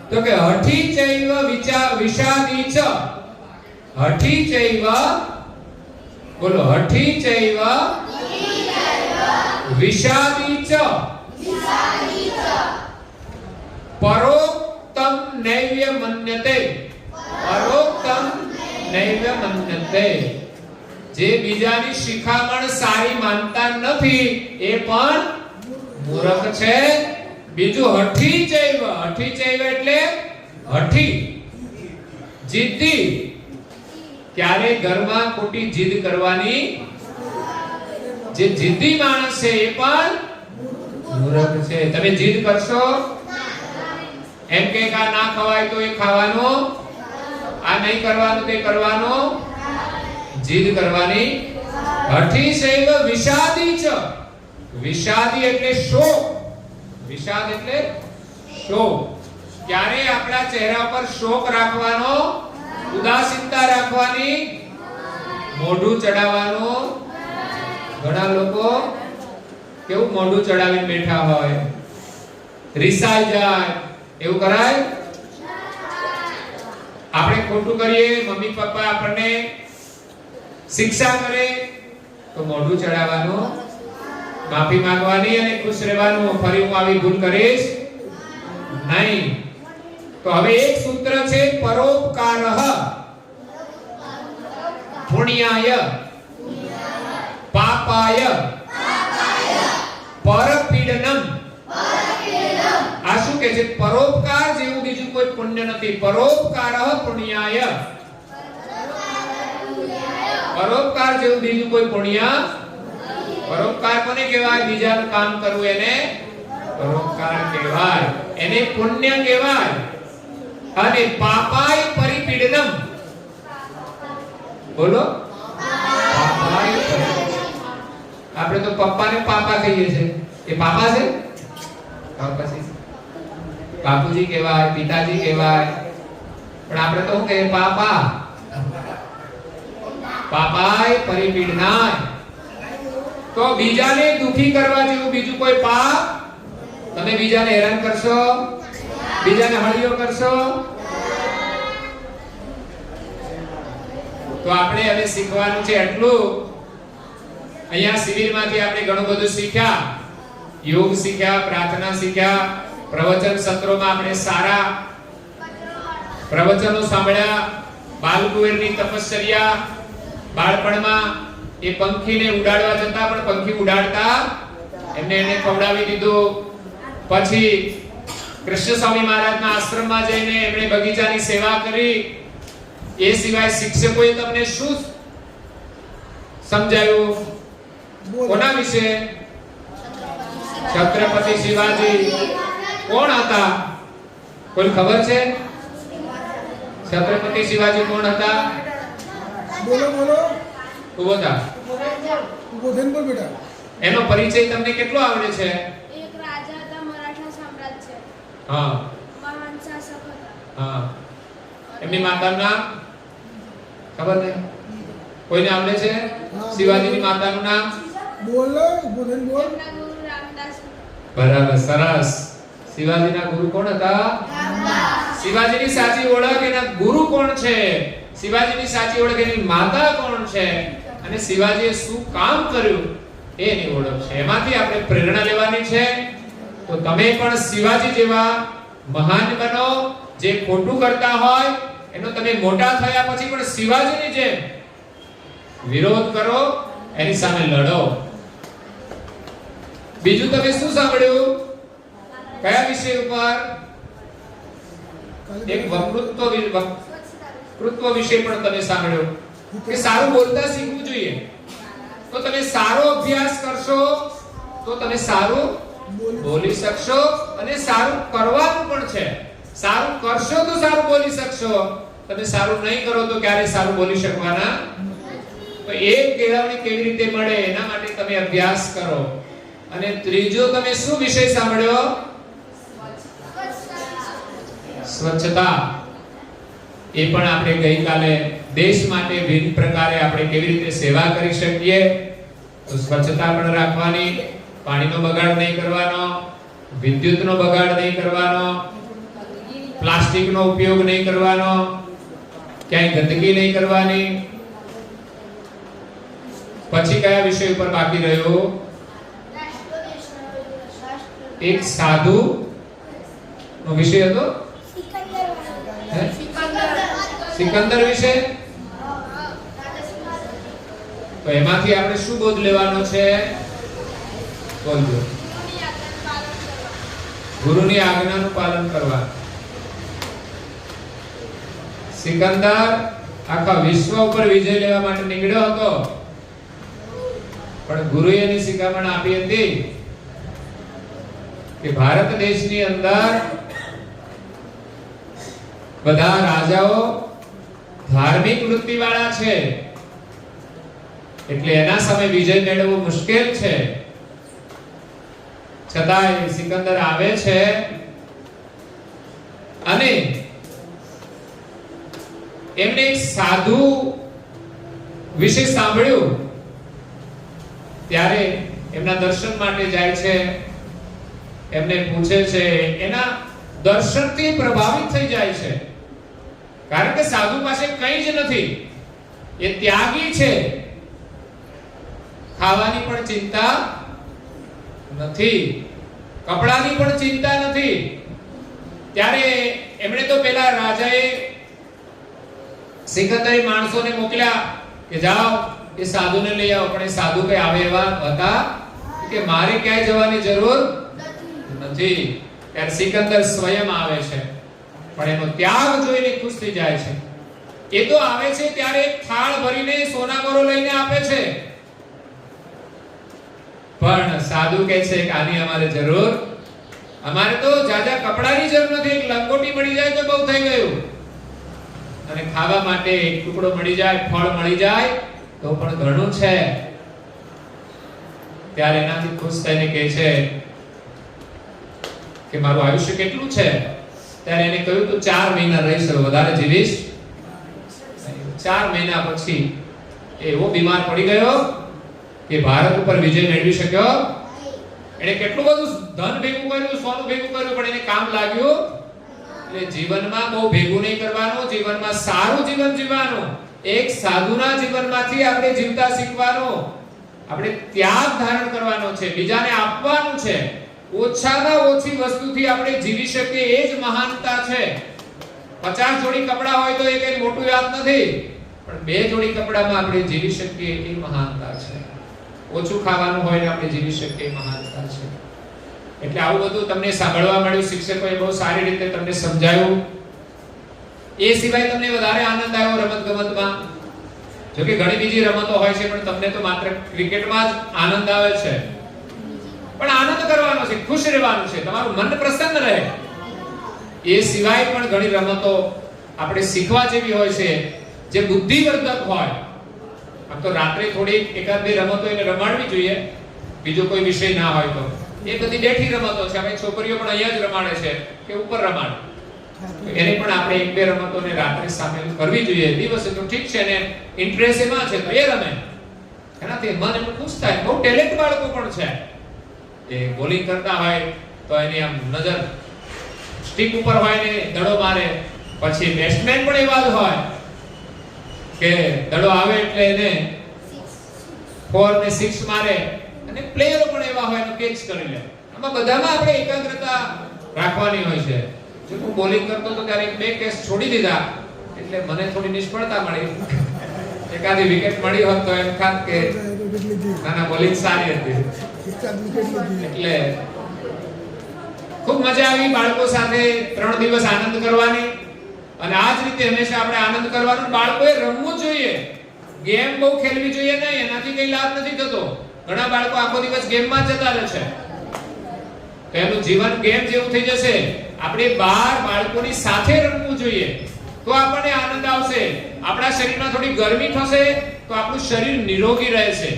તો કે હઠી ચૈવ વિષાદી ચ. હઠી ચૈવ, બોલો, હઠી ચૈવ વિષાદી ચ. પરોક્તમ નૈવ્ય મન્યતે. પરોક્તમ નૈવ્ય મન્યતે. જે બીજાની શિખામણ સારી માનતા નથી એ પણ મૂર્ખ છે. બીજું હઠી ચૈવ. હઠી ચૈવ એટલે હઠી, જિદ્દી. ક્યારે ઘરમાં ખોટી જીદ કરવાની. જે જિદ્દી માણસ છે એ પણ મૂર્ખ છે. તમે જીદ કરશો એમ કે આ ના ખવાય તો એ ખાવાનું, આ નહીં કરવાનું તે કરવાનું, જીદ કરવાની. હઠી ચૈવ વિષાદી ચ. વિષાદી એટલે શોક. વિષાદ એટલે શોક. ક્યારે આપણા ચહેરા પર શોક રાખવાનો, ઉદાસીનતા રાખવાની, મોઢું ચડાવવાનું. ઘણા લોકો કેવું મોઢું ચડાવીને બેઠા હોય, રિસાઈ જાય. એવું કરાય? આપણે ખોટું કરીએ, મમ્મી પપ્પા આપણને શિક્ષા કરે તો મોઢું ચડાવવાનું, માફી માંગવાની અને ખુશ રહેવાનું. ફરી હું આવી ભૂલ કરીશ નહીં. તો હવે એક સૂત્ર છે પરોપકારઃ પુણ્યાય પાપાય પરપીડનમ. આ શું કહે છે? પરોપકાર જેવું બીજું કોઈ પુણ્ય નથી. પરોપકારઃ પુણ્યાય. પરોપકાર જેવું બીજું કોઈ પુણ્ય. પરોપકાર કોને કહેવાય? બીજાનું કામ કરવું એને પરોપકાર કહેવાય, એને પુણ્ય કહેવાય. અને પાપાય પરિપીડનમ. બોલો, પાપાય. આપણે તો પપ્પાને પાપા કહીએ છીએ. એ પાપા છે? પછી બાપુજી કહેવાય, પિતાજી કહેવાય, પણ આપણે તો શું કહીએ? પાપા. પાપાય પરિપીડનાય. તો બીજાને દુખી કરવા જેવું બીજું કોઈ પાપ? તમે બીજાને હેરાન કરશો, બીજાને હળિયો કરશો. તો આપણે હવે શીખવાનું છે એટલું. અહીંયા શિબિરમાંથી આપણે ઘણું બધું શીખ્યા. યોગ શીખ્યા, પ્રાર્થના શીખ્યા, પ્રવચન સત્રોમાં આપણે સારા પ્રવચનો સાંભળ્યા. બાલકુંવરની તપશ્ચર્યા, બાળપણમાં એ પંખીને ઉડાડવા જતા પણ પંખી ઉડાડતા એને ખવડાવી દીધું. પછી કૃષ્ણ સ્વામી મહારાજના આશ્રમમાં જઈને એમણે બગીચાની સેવા કરી. એ સિવાય શિક્ષકોએ તમને શું સમજાયું? કોના વિશે? છત્રપતિ શિવાજી કોણ હતા? કોઈ ખબર છે? છત્રપતિ શિવાજી કોણ હતા?
બોલો બોલો.
ઉભો થા.
ઉભો થઈને બોલ બેટા.
એનો પરિચય તમને કેટલો આવડે છે?
એક રાજા હતા મરાઠા સામ્રાજ્ય.
હા.
મહાન શાસક હતા.
હા. એમની માતાનું નામ ખબર નહીં? કોઈને આવડે છે? શિવાજીની માતાનું નામ
બોલ. ઉભો થઈને બોલ.
એમના ગુરુ રામદાસ હતા.
બરાબર, સરસ. શિવાજીના ગુરુ કોણ હતા?
રામદાસ.
શિવાજીની સાચી ઓળખ એના ગુરુ કોણ છે? શિવાજીની સાચી ઓળખ એની માતા કોણ છે? અને શિવાજીએ શું કામ કર્યું એની ઓળખ છે. એમાંથી આપણે પ્રેરણા લેવાની છે. તો તમે પણ શિવાજી જેવા મહાન બનો. જે ખોટું કરતા હોય એનો તમે મોટા થયા પછી પણ શિવાજીની જેમ વિરોધ કરો, એની સામે લડો. બીજું તમે શું સાંભળ્યું? કયા વિષય ઉપર? એક વક્તૃત્વ વિષય પણ તમે સાંભળ્યો કે સારું બોલતા શીખવું જોઈએ. તો તમે સારો અભ્યાસ કરશો તો તમે સારું બોલી શકશો અને સારું કરવાનું પણ છે. સારું કરશો તો સારું બોલી શકશો. તમે સારું નહીં કરો તો ક્યારે સારું બોલી શકવાના? તો એક કેળવણી કેવી રીતે મળે એના માટે તમે અભ્યાસ કરો. અને ત્રીજો તમે શું વિષય સાંભળ્યો? સ્વચ્છતા. એ પણ આપણે ગઈકાલે દેશ માટે વિવિધ પ્રકારે આપણે કેવી રીતે સેવા કરી શકીએ તો સ્વચ્છતા પણ રાખવાની. પાણીનો બગાડ નહીં કરવાનો, વિદ્યુતનો બગાડ નહીં કરવાનો, પ્લાસ્ટિકનો ઉપયોગ નહીં કરવાનો, ક્યાંય ગંદકી નહીં કરવાની. પછી કયા વિષય ઉપર બાકી રહ્યો? એક સાધુ નો વિષય હતો સિકંદર વિશે. તો એમાંથી આપણે શું બોધ લેવાનો છે? બોલજો. ગુરુની આજ્ઞાનું પાલન કરવા. સિકંદર આખા વિશ્વ ઉપર વિજય લેવા માટે નીકળ્યો હતો, પણ ગુરુએ એની શિખામણ આપી હતી કે ભારત દેશની અંદર બધા રાજાઓ ધાર્મિક વૃત્તિ વાળા છે, એટલે એના સામે વિજય મેળવવો મુશ્કેલ છે. છતાંય સિકંદર આવે છે અને એમને એક સાધુ વિશે સાંભળ્યું. ત્યારે એમના દર્શન માટે જાય છે. એમને પૂછે છે, એના દર્શનથી પ્રભાવિત થઈ જાય છે. કારણ કે સાધુ પાસે કંઈ જ નથી, એ ત્યાગી છે. ખાવાની પણ ચિંતા નથી, કપડાની પણ ચિંતા નથી. ત્યારે એમણે તો પેલા રાજાએ સિકંદરે માણસોને મોકલ્યા કે જાઓ એ સાધુને લઈ આવો. પણ એ સાધુ કઈ આવે એવા હતા કે મારે ક્યાંય જવાની જરૂર નથી. ત્યારે સિકંદર સ્વયં આવે છે, પણ એનો ત્યાગ જોઈને ખુશ થઈ જાય છે. એ તો આવે છે ત્યારે એક થાળ ભરીને સોનામરો લઈને આપે છે, પણ સાધુ કહે છે કે આની અમારે જરૂર, અમારે તો જાજા કપડાની જરૂર નથી, એક લંગોટી મળી જાય તો બહુ થઈ ગયું, અને ખાવા માટે એક ટુકડો મળી જાય, ફળ મળી જાય તો પણ ઘણું છે. ત્યારે એનાથી ખુશ થઈને કહે છે કે મારું આયુષ્ય કેટલું છે? ત્યારે એને કહ્યું તું 4 મહિના રહીશ, વધારે જીવીશ. 4 મહિના પછી એવો બીમાર પડી ગયો કે ભારત ઉપર વિજય મેળવી શક્યો. એને કેટલું બધું ધન ભેગું કર્યું, સોનું ભેગું કર્યું, પણ એને કામ લાગ્યું. એટલે જીવનમાં બહુ ભેગું નહીં કરવાનું, જીવનમાં સારું જીવન જીવવાનું. એક સાધુના જીવનમાંથી આપણે જીવતા શીખવાનું. આપણે ત્યાગ ધારણ કરવાનો છે, બીજાને આપવાનું છે. ઓછામાં ઓછી વસ્તુથી આપણે જીવી શકીએ એ જ મહાનતા છે. 50 જોડી કપડા હોય તો એ કઈ મોટું વાત નથી, પણ 2 જોડી કપડામાં આપણે જીવી શકીએ એ મહાનતા છે. ઓછું ખાવાનું હોય ને આપણે જીવી શકીએ એ મહાનતા છે. એટલે આવું બધું તમને સાંભળવા મળ્યું, શિક્ષકોએ બહુ સારી રીતે તમને સમજાવ્યું. એ સિવાય તમને વધારે આનંદ આવ્યો રમતગમતમાં? જો કે ઘણી બીજી રમતો હોય છે, પણ તમને તો માત્ર ક્રિકેટમાં જ આનંદ આવે છે. પણ આનંદ કરવાનો છે, ખુશ રહેવાનું છે, તમારું મન પ્રસન્ન રહે. એ સિવાય પણ ઘણી રમતો આપણે શીખવા જેવી હોય છે, જે બુદ્ધિવર્ધક હોય. આમ તો રાત્રે થોડી એકાદ બે રમતો એને રમાડવી જોઈએ, બીજો કોઈ વિષય ના હોય તો. એ બધી બેઠી રમતો છે, હવે છોકરીઓ પણ અહીંયા જ રમાડે છે કે ઉપર રમાડે, એને પણ આપણે એક બે રમતોને રાત્રે સામેલ કરવી જોઈએ. દિવસે તો ઠીક છે ને, ઇન્ટરેસ્ટ એમાં છે તો એ રમે, એનાથી મન એનું ખુશ થાય. બહુ ટેલેન્ટ બાળકો પણ છે, એ બોલિંગ કરતા હોય તો એની આમ નજર સ્ટીક ઉપર હોય ને દડો મારે. પછી બેટ્સમેન પણ એવા જ હોય કે દડો આવે એટલે એને 4 ને 6 મારે, અને પ્લેયરો પણ એવા હોય ને કેચ કરી લે. આમાં બધામાં આપણે એકાગ્રતા રાખવાની હોય છે. જો હું બોલિંગ કરતો તો ત્યારે 2 કેચ છોડી દીધા એટલે મને થોડી નિષ્ફળતા મળી. એકાદી વિકેટ મળી હોત તો એમ થાત કે નાના બોલિંગ સારી હતી. એટલે ખૂબ મજા આવી બાળકો સાથે 3 દિવસ આનંદ કરવાની. અને આ જ રીતે હંમેશા આપણે આનંદ કરવાનો. બાળકોએ રમવું જોઈએ, ગેમ બહુ ખેલવી જોઈએ નહીં, એનાથી કઈ લાભ નથી થતો. ઘણા બાળકો આખો દિવસ ગેમમાં જતા રહે છે, તો એનું જીવન ગેમ જેવું થઈ જશે. આપણે બહાર બાળકોની સાથે રમવું જોઈએ, તો આપણને આનંદ આવશે. આપણા શરીરમાં થોડી ગરમી થશે તો આપણું શરીર નિરોગી રહેશે.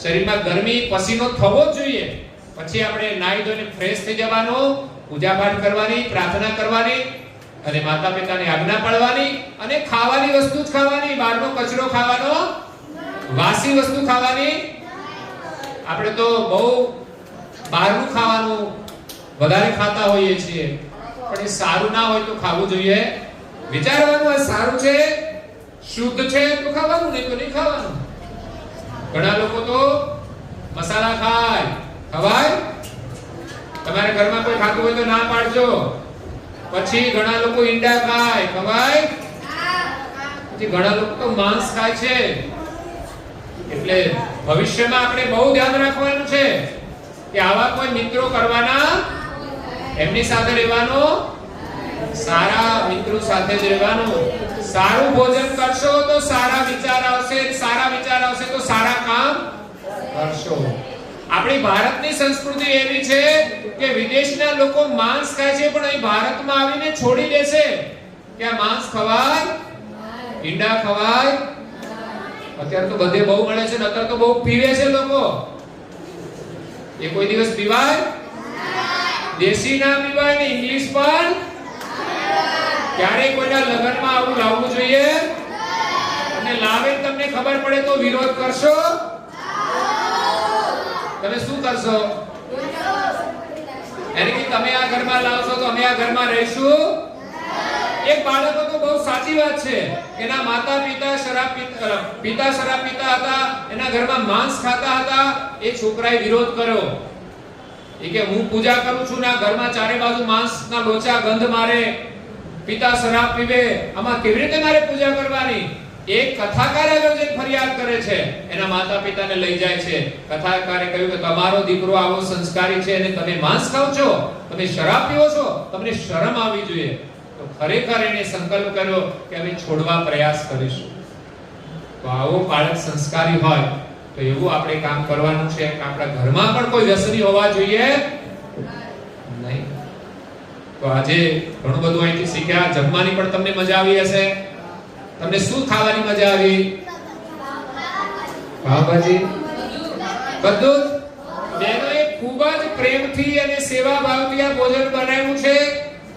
શરીરમાં ગરમી પસીનો થવો જ જોઈએ. પછી આપણે નાહી ધોઈને ફ્રેશ થઈ જવાનું, પૂજા પાઠ કરવાની, પ્રાર્થના કરવાની, અને માતા પિતાની આજ્ઞા પાળવાની, અને ખાવાની વસ્તુ જ ખાવાની. બહારનો કચરો ખાવાનો, વાસી વસ્તુ ખાવાની. આપણે તો બહુ બહારનું ખાવાનું વધારે ખાતા હોઈએ છીએ, પણ એ સારું ના હોય તો ખાવું જોઈએ. વિચારવાનું આ સારું છે, શુદ્ધ છે તો ખાવાનું, નહીં તો નહીં ખાવાનું. ઘણા લોકો તો મસાલા ખાય, ખવાય? તમારા ઘરમાં કોઈ ખાતું હોય તો ના પાડજો. પછી ઘણા લોકો ઈંડા ખાય, ખવાય? પછી ઘણા લોકો તો માંસ ખાય છે. એટલે ભવિષ્યમાં આપણે બહુ ધ્યાન રાખવાનું છે કે આવા કોઈ મિત્રો કરવાના, એમની સાથે રહેવાનો, સારા મિત્રો સાથે જ રહેવાનું. સારું ભોજન કરશો તો સારા વિચાર આવશે, સારા વિચાર આવશે તો સારા કામ કરશો. આપણી ભારતની સંસ્કૃતિ એવી છે કે વિદેશના લોકો માંસ ખાય છે, પણ અહીં ભારતમાં આવીને છોડી દેશે કે આ માંસ ખવાય, ઈંડા ખવાય. અત્યારે તો બધે બહુ મળે છે ને, અત્યારે તો બહુ પીવે છે લોકો. એ કોઈ દિવસ પીવાય? દેશી ના પીવાય ને ઇંગ્લિશ પણ. ક્યારે કોઈના લગ્નમાં આવું લાવવું જોઈએ? અને લાવે તમને ખબર પડે તો વિરોધ કરશો? તમે શું કરશો? એટલે કે તમે આ ઘરમાં લાવશો તો અમે આ ઘરમાં રહીશું? એક બાળકો તો બહુ સાચી વાત છે, એના માતા પિતા શરાબ પીતા હતા, એના ઘરમાં માંસ ખાતા હતા. એ છોકરાએ વિરોધ કર્યો. એ કે હું પૂજા કરું છું ને ઘરમાં ચારે બાજુ માંસના લોચા ગંધ મારે, પિતા શરાબ પીવે, આમાં કેવી રીતે મારે પૂજા કરવાની? એક કથાકાર આગળ જઈને ફરિયાદ કરે છે, એના માતા પિતાને લઈ જાય છે. કથાકારે કહ્યું કે તમારો દીકરો આવો સંસ્કારી છે અને તમે માંસ ખાવ છો, તમે શરાબ પીવો છો, તમને શરમ આવવી જોઈએ. તો ખરેખર એને સંકલ્પ કર્યો કે અમે છોડવા પ્રયાસ કરીશું. તો આવો બાળક સંસ્કારી હોય તો એવું આપણે કામ કરવાનું છે કે આપણા ઘરમાં પણ કોઈ વ્યસની હોવા જોઈએ નહીં. તો આજે ઘણું બધું અહીંથી શીખ્યા. જમવાની પણ તમને મજા આવી હશે. તમને શું ખાવાની મજા આવી? પાવભાજી, બધું જ. બહેનોએ ખૂબ જ પ્રેમથી અને સેવા ભાવથી આ ભોજન બનાવ્યું છે,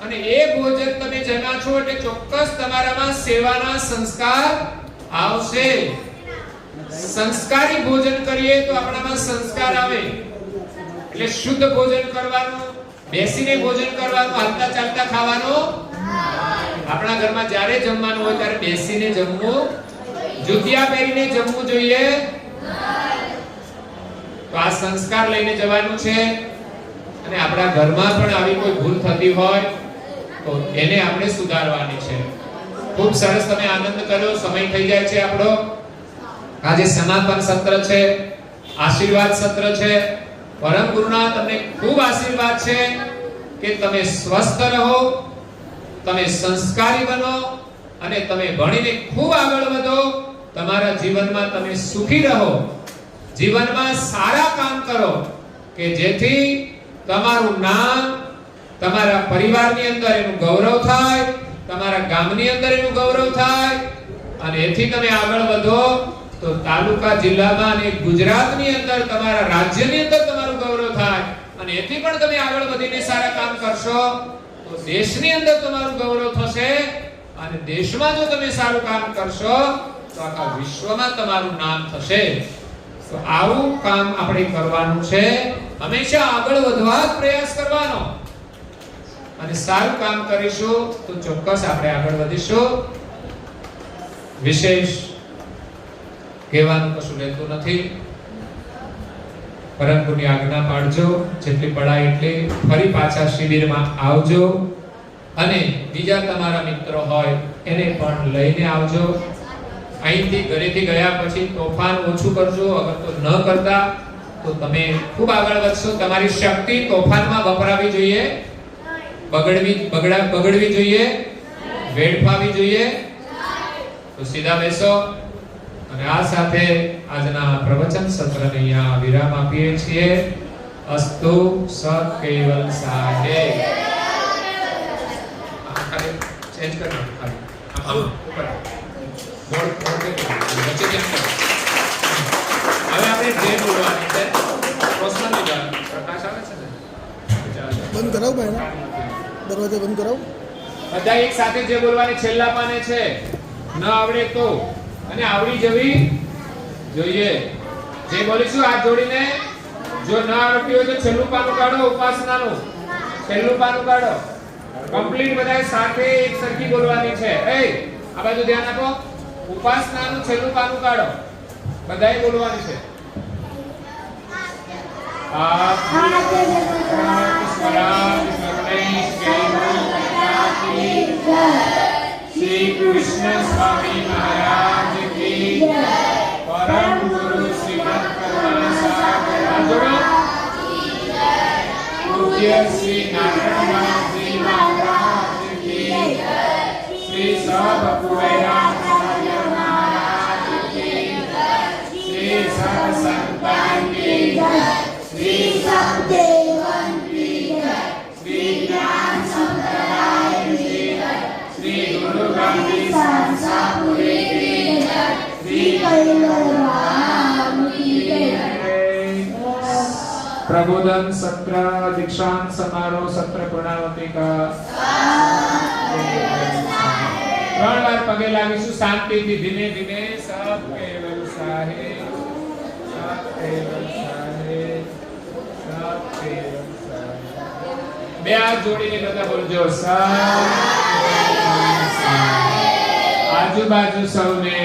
અને એ ભોજન તમે જમ્યા છો એટલે ચોક્કસ તમારામાં સેવાના સંસ્કાર આવશે. સંસ્કારી ભોજન કરીએ તો આપણામાં સંસ્કાર આવે. એટલે શુદ્ધ ભોજન કરવાનું, બેસીને ભોજન કરવાનું, હાલતા ચાલતા ખાવાનું. આપણા ઘરમાં જ્યારે જમવાનું હોય ત્યારે બેસીને જમવું, જુતિયા પહેરીને જમવું જોઈએ. તો આ સંસ્કાર લઈને જવાનું છે. અને આપણા ઘરમાં પણ આવી કોઈ ભૂલ થતી હોય તો એને આપણે સુધારવાની છે. ખૂબ સરસ તમે આનંદ કર્યો. સમય થઈ જાય છે આપણો. આજે સમાપન સત્ર છે, આશીર્વાદ સત્ર છે. પરમ ગુરુના તમને ખૂબ આશીર્વાદ છે કે તમે સ્વસ્થ રહો, તમે સંસ્કારી બનો અને તમે ભણીને ખૂબ આગળ વધો. તમારા જીવનમાં તમે સુખી રહો, જીવનમાં સારા કામ કરો કે જેથી તમારું નામ તમારા પરિવારની અંદર એનું ગૌરવ થાય, તમારા ગામની અંદર એનું ગૌરવ થાય અને એથી તમે આગળ વધો તો તાલુકા જિલ્લામાં અને ગુજરાતની અંદર તમારા રાજ્યની અંદર તમારું ગૌરવ થાય અને એથી પણ તમે આગળ વધીને સારા કામ કરશો તો દેશની અંદર તમારું ગૌરવ થશે અને દેશમાં જો તમે સારું કામ કરશો તો આખા વિશ્વમાં તમારું નામ થશે. તો આવું કામ આપણે કરવાનું છે. હંમેશા આગળ વધવા જ પ્રયાસ કરવાનો અને સારું કામ કરીશું તો ચોક્કસ આપણે આગળ વધીશું. વિશેષ કહેવાનું કશું રહેતું નથી. પરમ ગુરુની આજ્ઞા પાડજો, જેટલી પડાય એટલી. ફરી પાછા શિબિરમાં આવજો અને બીજા તમારા મિત્રો હોય એને પણ લઈને આવજો. અહીંથી ઘરેથી ગયા પછી તોફાન ઓછું કરજો. અગર તો ન કરતા તો તમે ખૂબ આગળ વધશો. તમારી શક્તિ તોફાનમાં વપરાવી જોઈએ, બગડવી જોઈએ, વેડફાવી જોઈએ. તો સીધા બેસો અને આ સાથે આજના પ્રવચન સત્રને અહીંયા વિરામ આપીએ છીએ. અસ્તુ સત કેવલ સાહે. ખાલી ચેન્જ કરો, ખાલી ઉપર બોર્ડ વચ્ચે ચેન્જ કરો. હવે આપણે જે બોલવાની છે પ્રશ્ન પ્રકાશ આવે છે ને,
બંધ કરાવ ભાઈ, દરવાજા બંધ કરાવ.
બધા એક સાથે જે બોલવાની છેલ્લા પાને છે. ન આવડે તો અને આવડી જવી જોઈએ. જે બોલીશું હાથ જોડીને. જો ન આવડતી હોય તો છેલ્લું પાનું કાઢો. ઉપાસનાનું છેલ્લું પાનું કાઢો. કમ્પ્લીટ બધાય સાથે એક સરખી બોલવાની છે. એ આ બાજુ ધ્યાન આપો. ઉપાસનાનું છેલ્લું પાનું કાઢો. બધાય બોલવાની છે. श्री कृष्ण स्वामी महाराज की परम गुरु श्रीमद् करुणा सागर पूज्य श्री नारायण जी महाराज की श्री सब कुबेराचार्य महाराज की श्री सब संतान की श्री सब देवन की श्री ज्ञान संप्रदाय की श्री गुरु गांधी संसापुरी की श्री प्रबोधन सत्र दीक्षांत समारोह सत्र पूर्णावती का 3 बार पगे लागिशु शांति थी. धीमे धीमे सब केवल साहे, सब केवल साहे, सब केवल साहे. બે હાથ જોડીને બધા બોલજો. सब आजू बाजू सौने